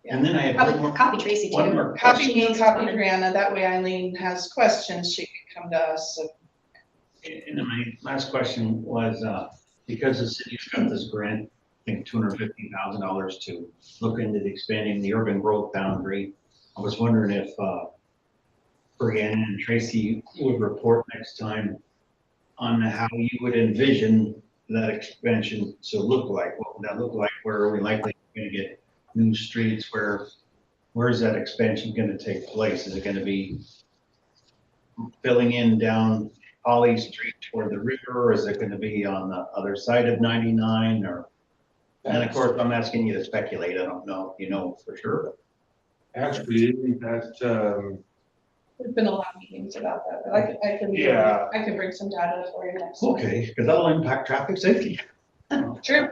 And then I had one Probably more. copy Tracy one too. more Copy question. me, copy Brianna, that way Eileen has questions, she can come to us. So And then my last question was, because the city's got this grant, I think $250,000 to look into the expanding the urban growth boundary. I was wondering if Brianna and Tracy would report next time on how you would envision that expansion to look like. What would that look like? Where are we likely going to get new streets? Where is that expansion going to take place? Is it going to be filling in down Holly Street toward the river, or is it gonna be on the other side of 99, or? And of course, I'm asking you to speculate, I don't know if you know for sure. Actually, isn't that, There's been a lot of meetings about that, but I can. Yeah. I can bring some data for you next. time. Okay, because that'll impact traffic safety. True.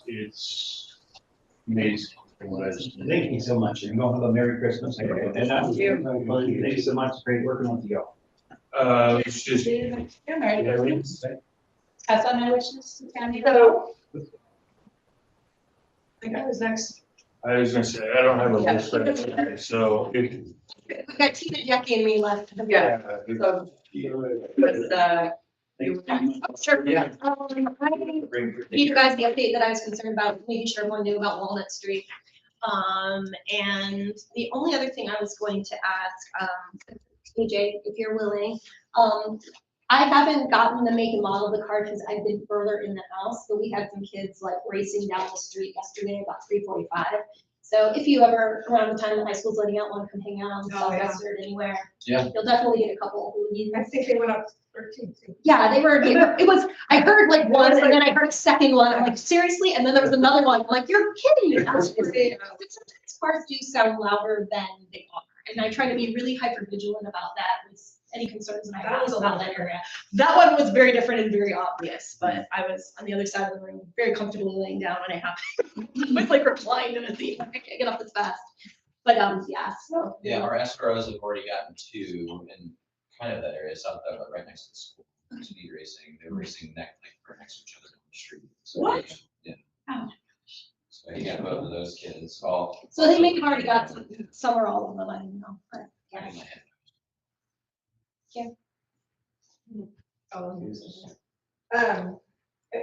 it's amazing. what I just- Thank you so much, and y'all have a Merry Christmas. And Thank you. Thank you so much, great working with you. It's just, Yeah, Merry Christmas. Pass on my wishes to Tammy. So. I think I was next. I was gonna say, I don't have a list right now, so if. We got Tina, Jackie, and me left. Yeah. So, with, Sure. Yeah. I gave you guys the update that I was concerned about, making sure everyone knew about Walnut Street. And the only other thing I was going to ask, AJ, if you're willing, I haven't gotten the make and model of the car because I've been further in the house, but we had some kids like racing down the street yesterday about 3:45. So if you ever, around the time the high school's letting out, want to come hang out on Oh, yeah. Southwest or anywhere. Yeah. You'll definitely get a couple who you. I think they went up 13 too. Yeah, they were, it was, I heard like one and then I heard a second one. I'm like, seriously? And then there was another one. I'm like, you're kidding me. But sometimes cars do sound louder than they are. And I try to be really hyper vigilant about that with any concerns that I have about that area. That one was very different and very obvious, but I was on the other side of the room, very comfortably laying down when it happened. With like reclined in a seat, I can't get up this fast. But, yeah, so. Yeah, our SROs have already gotten 2 in kind of that area, south of, right next to the school, speed racing, they were racing right next to each other on the street. So What? Yeah. Oh. So he got both of those kids all. So they may have already got some or all of them, I don't know, but.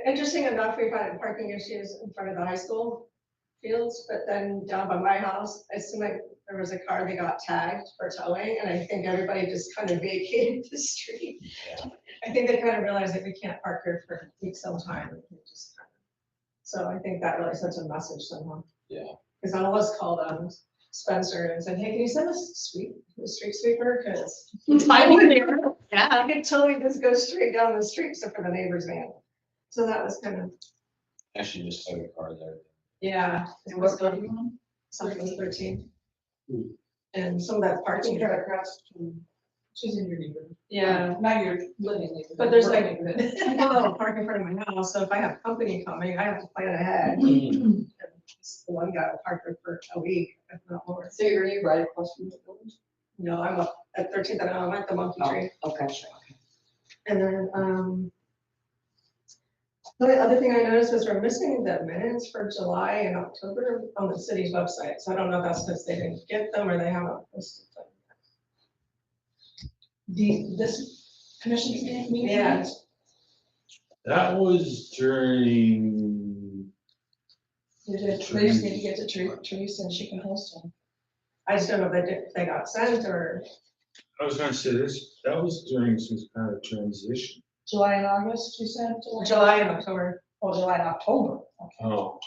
Interesting enough, we've had parking issues in front of the high school fields, but then down by my house, it seemed like there was a car that got tagged for towing, and I think everybody just kind of vacated the street. I think they kind of realized that we can't park here for weeks sometime. So I think that really sends a message somehow. Yeah. Because I almost called Spencer and said, hey, can you send us the street sweeper? Because yeah, I could totally just go straight down the street except for the neighbor's van. So that was kind of, Actually just towed a car there. yeah. And what's going on? Something 13. And some of that parking. She's in your neighborhood. Yeah. Not your living neighborhood. But there's like, Working I have a park in front of my house, so if I have company coming, I have to plan ahead. And the one guy parked there for a week, if not more. So you're right across from the building? No, I'm up at 13th, and I'm at the Monkey Tree. Okay, sure. And then, the other thing I noticed was we're missing the minutes for July and October on the city's website. So I don't know if that's because they didn't get them or they haven't posted them. This commission's meeting? Yeah. That was during, We just need to get to Teresa and she can host them. I just don't know if they got sent or. I was gonna say this, that was during some kind of transition. July and August, you said? July and October. Oh, July and October. Okay. Oh,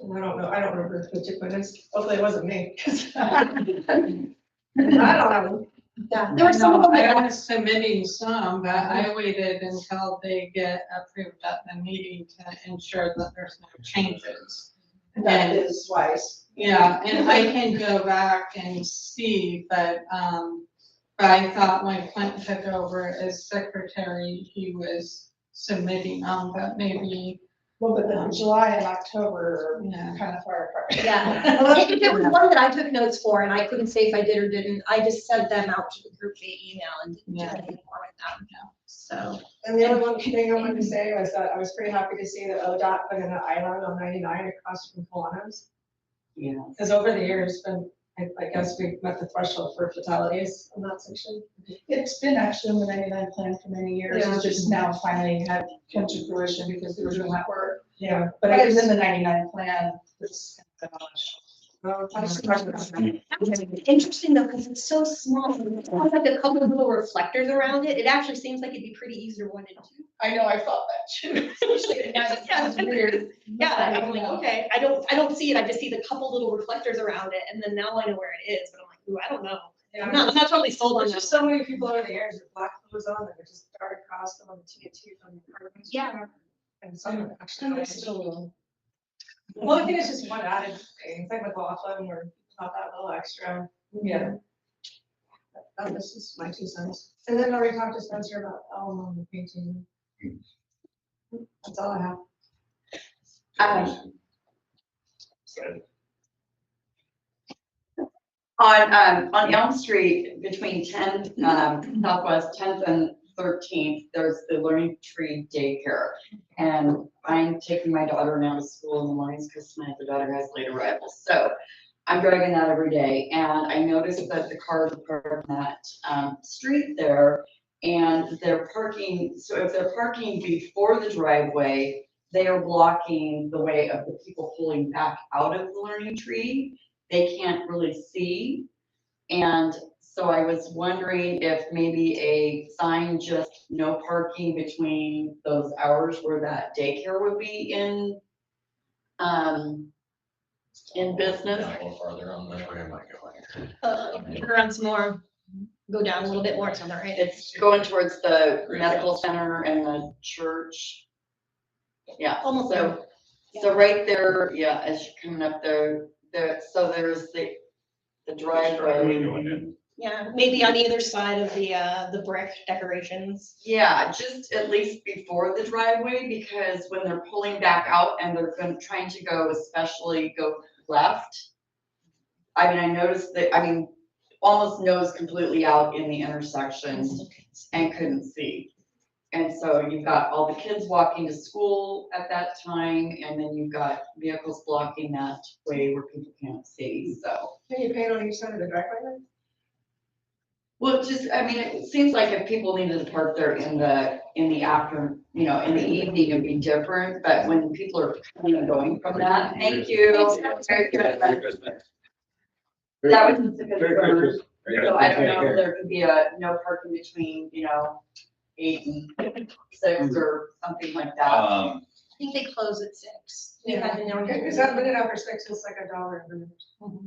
And I don't know, I don't remember who took minutes. Hopefully it wasn't me. 'Cause I don't know. Yeah, there were some of them I that was submitting some, but I waited until they get approved at the meeting to ensure that there's no changes. That is wise. Yeah, and I can go back and see, but I thought when Clint took over as secretary, he was submitting them, but maybe, Well, but the July and October yeah. are kind of far apart. Yeah, if there was one that I took notes for and I couldn't say if I did or didn't, I just sent them out to the group via email and didn't do Yeah. anything more with them. So, And the other one thing I wanted to say was that I was pretty happy to see that ODOT put in an island on 99 across from Kiwanis. Yeah. Because over the years, I guess we've met the threshold for fatalities in that section. It's been actually on the 99 plan for many years, Yeah. it's just now finally had come to fruition because they were doing that work. Yeah. But it was in the 99 plan, it's kind of interesting though, because it's so small, it has like a couple of little reflectors around it. It actually seems like it'd be pretty easy to run into. I know, I thought that too. Yeah, it's weird. Yeah, I'm like, okay, I don't see it, I just see the couple little reflectors around it, and then now I know where it is, but I'm like, ooh, I don't know. I'm not totally sold on There's that. just so many people over the years with black clothes on that would just dart across them on the TNT from the apartments. Yeah. And some actually. And still, Well, I think it's just one added thing. It's like with Laughlin, where not that little extra. Yeah. This is my 2 cents. And then I already talked to Spencer about Alamo the painting. That's all I have. On Elm Street, between 10th, Southwest 10th and 13th, there's the Learning Tree Daycare. And I'm taking my daughter now to school in the mornings because my other daughter has late arrivals. So I'm driving that every day. And I noticed that the cars are parked on that street there. And they're parking, so if they're parking before the driveway, they are blocking the way of the people pulling back out of the Learning Tree. They can't really see. And so I was wondering if maybe a sign, just no parking between those hours where that daycare would be in business. A little farther on Which the. way am I going? Run some more, go down a little bit more, it's on the right. It's going towards the medical center and the church. Yeah, Almost so right there, yeah, as you're coming up there, so there's the Which driveway driveway. going in? Yeah, maybe on either side of the brick decorations. Yeah, just at least before the driveway, because when they're pulling back out and they're trying to go, especially go left. I mean, I noticed that, I mean, almost nose completely out in the intersection and couldn't see. And so you've got all the kids walking to school at that time, and then you've got vehicles blocking that way where people can't see, so. Can you paint on each side of the driveway then? Well, just, I mean, it seems like if people needed to park there in the after, you know, in the evening, it'd be different, but when people are coming and going from that, thank you. Very good. That was just a good Very word. So I don't know if there could be a no parking between, you know, 8 and 6 or something like that. I think they close at 6. Yeah, because that minute after 6 is like $1.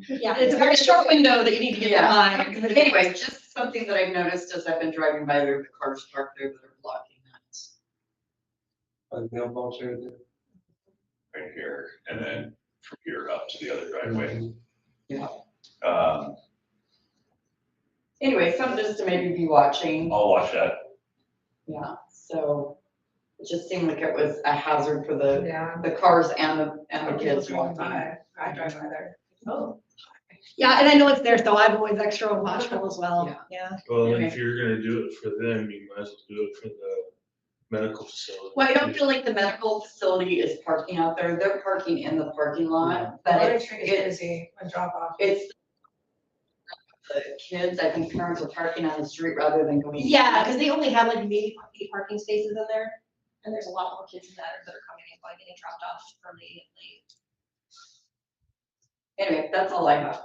Yeah, it's a very short window that you need to get Yeah. behind. But anyway, just something that I've noticed as I've been driving by there, the cars parked there that are blocking that. A mailbox right there. Right here, and then from here up to the other driveway. Yeah. Um, Anyway, something just to maybe be watching. I'll watch that. Yeah, so it just seemed like it was a hazard for Yeah. the cars and the kids walking. I drive by there. Oh. Yeah, and I know it's there, so I'm always extra watchful as well. Yeah. Yeah. Well, Okay. if you're gonna do it for them, you might as well do it for the medical facility. Well, I don't feel like the medical facility is parking out there. They're parking in the parking lot, but Monterey it's, Street is it's, busy, a drop off. it's the kids, I think parents are parking on the street rather than going. Yeah, because they only have like maybe 8 parking spaces in there, and there's a lot more kids in that are coming and going, getting dropped off early and late. Anyway, that's all I have.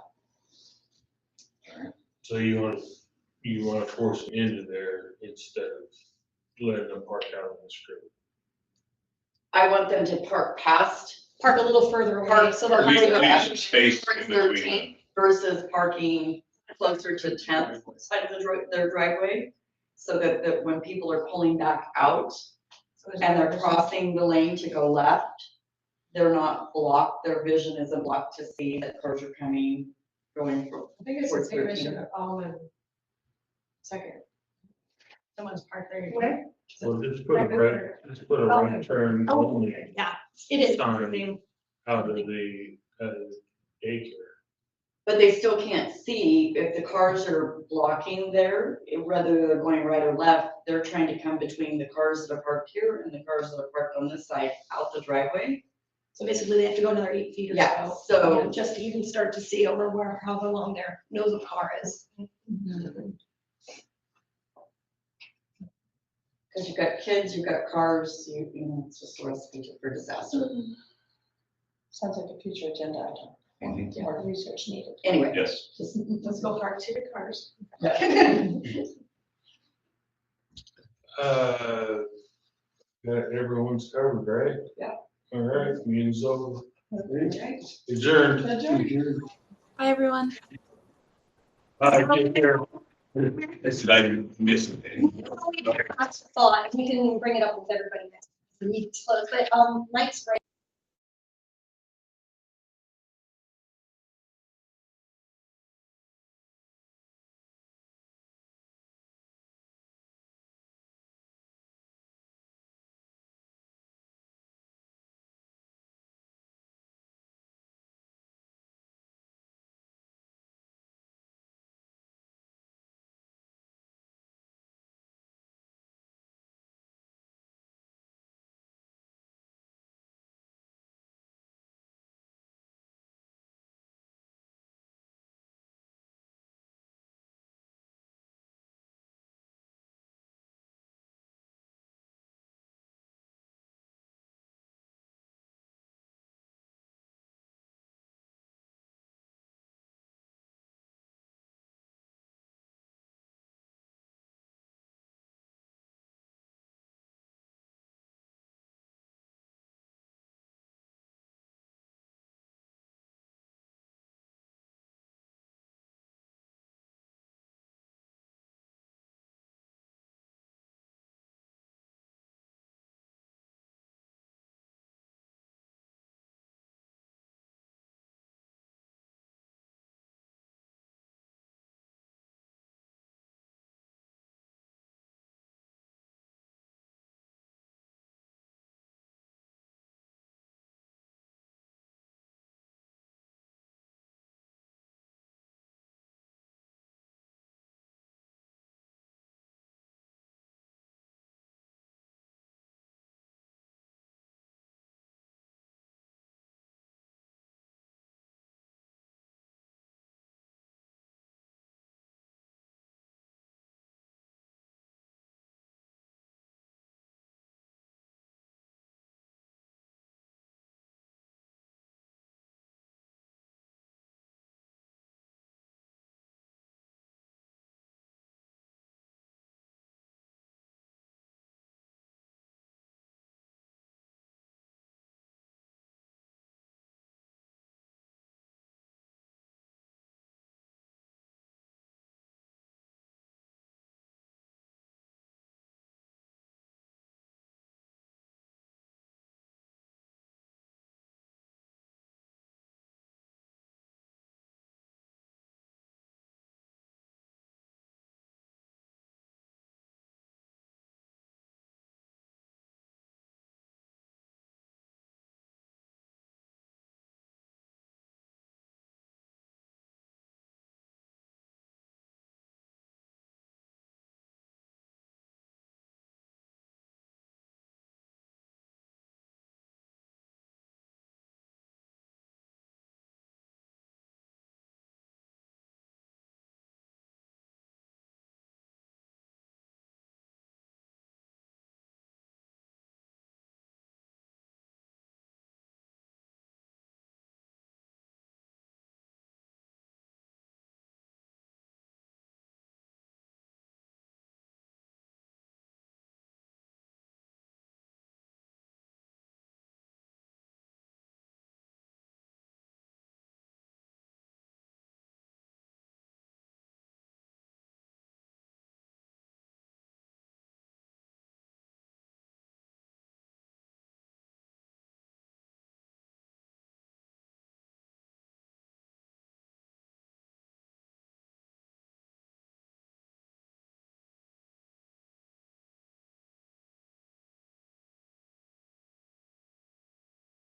So you wanna force them into there instead of letting them park out on the street. I want them to park past. Park a little further away, Park- so they're. park Leave- the- leave some space in between 13th versus parking closer to 10th side of their driveway. So that when people are pulling back out and they're crossing the lane to go left, they're not blocked, their vision isn't blocked to see that cars are coming, going from. I think it's a towards situation 13th. of Almond. Second. Someone's parked there. Where? Well, just put a right turn only Yeah, it is. sign out of the daycare. But they still can't see if the cars are blocking there, whether they're going right or left, they're trying to come between the cars that are parked here and the cars that are parked on this side out the driveway. So basically they have to go another 8 feet or Yeah, so. so- Just to even start to see over where, however long their nose of the car is. Cause you've got kids, you've got cars, you know, it's just a recipe for disaster. Sounds like a future agenda item. More research needed. Anyway, Yes. just, Let's go park 2 cars. Got everyone's covered, right? Yeah. All right, meeting's over. Okay. Adjourned. Bye, everyone. Bye, take care. Did I miss anything? That's a thought, we can bring it up with everybody next week, but, Mike's right.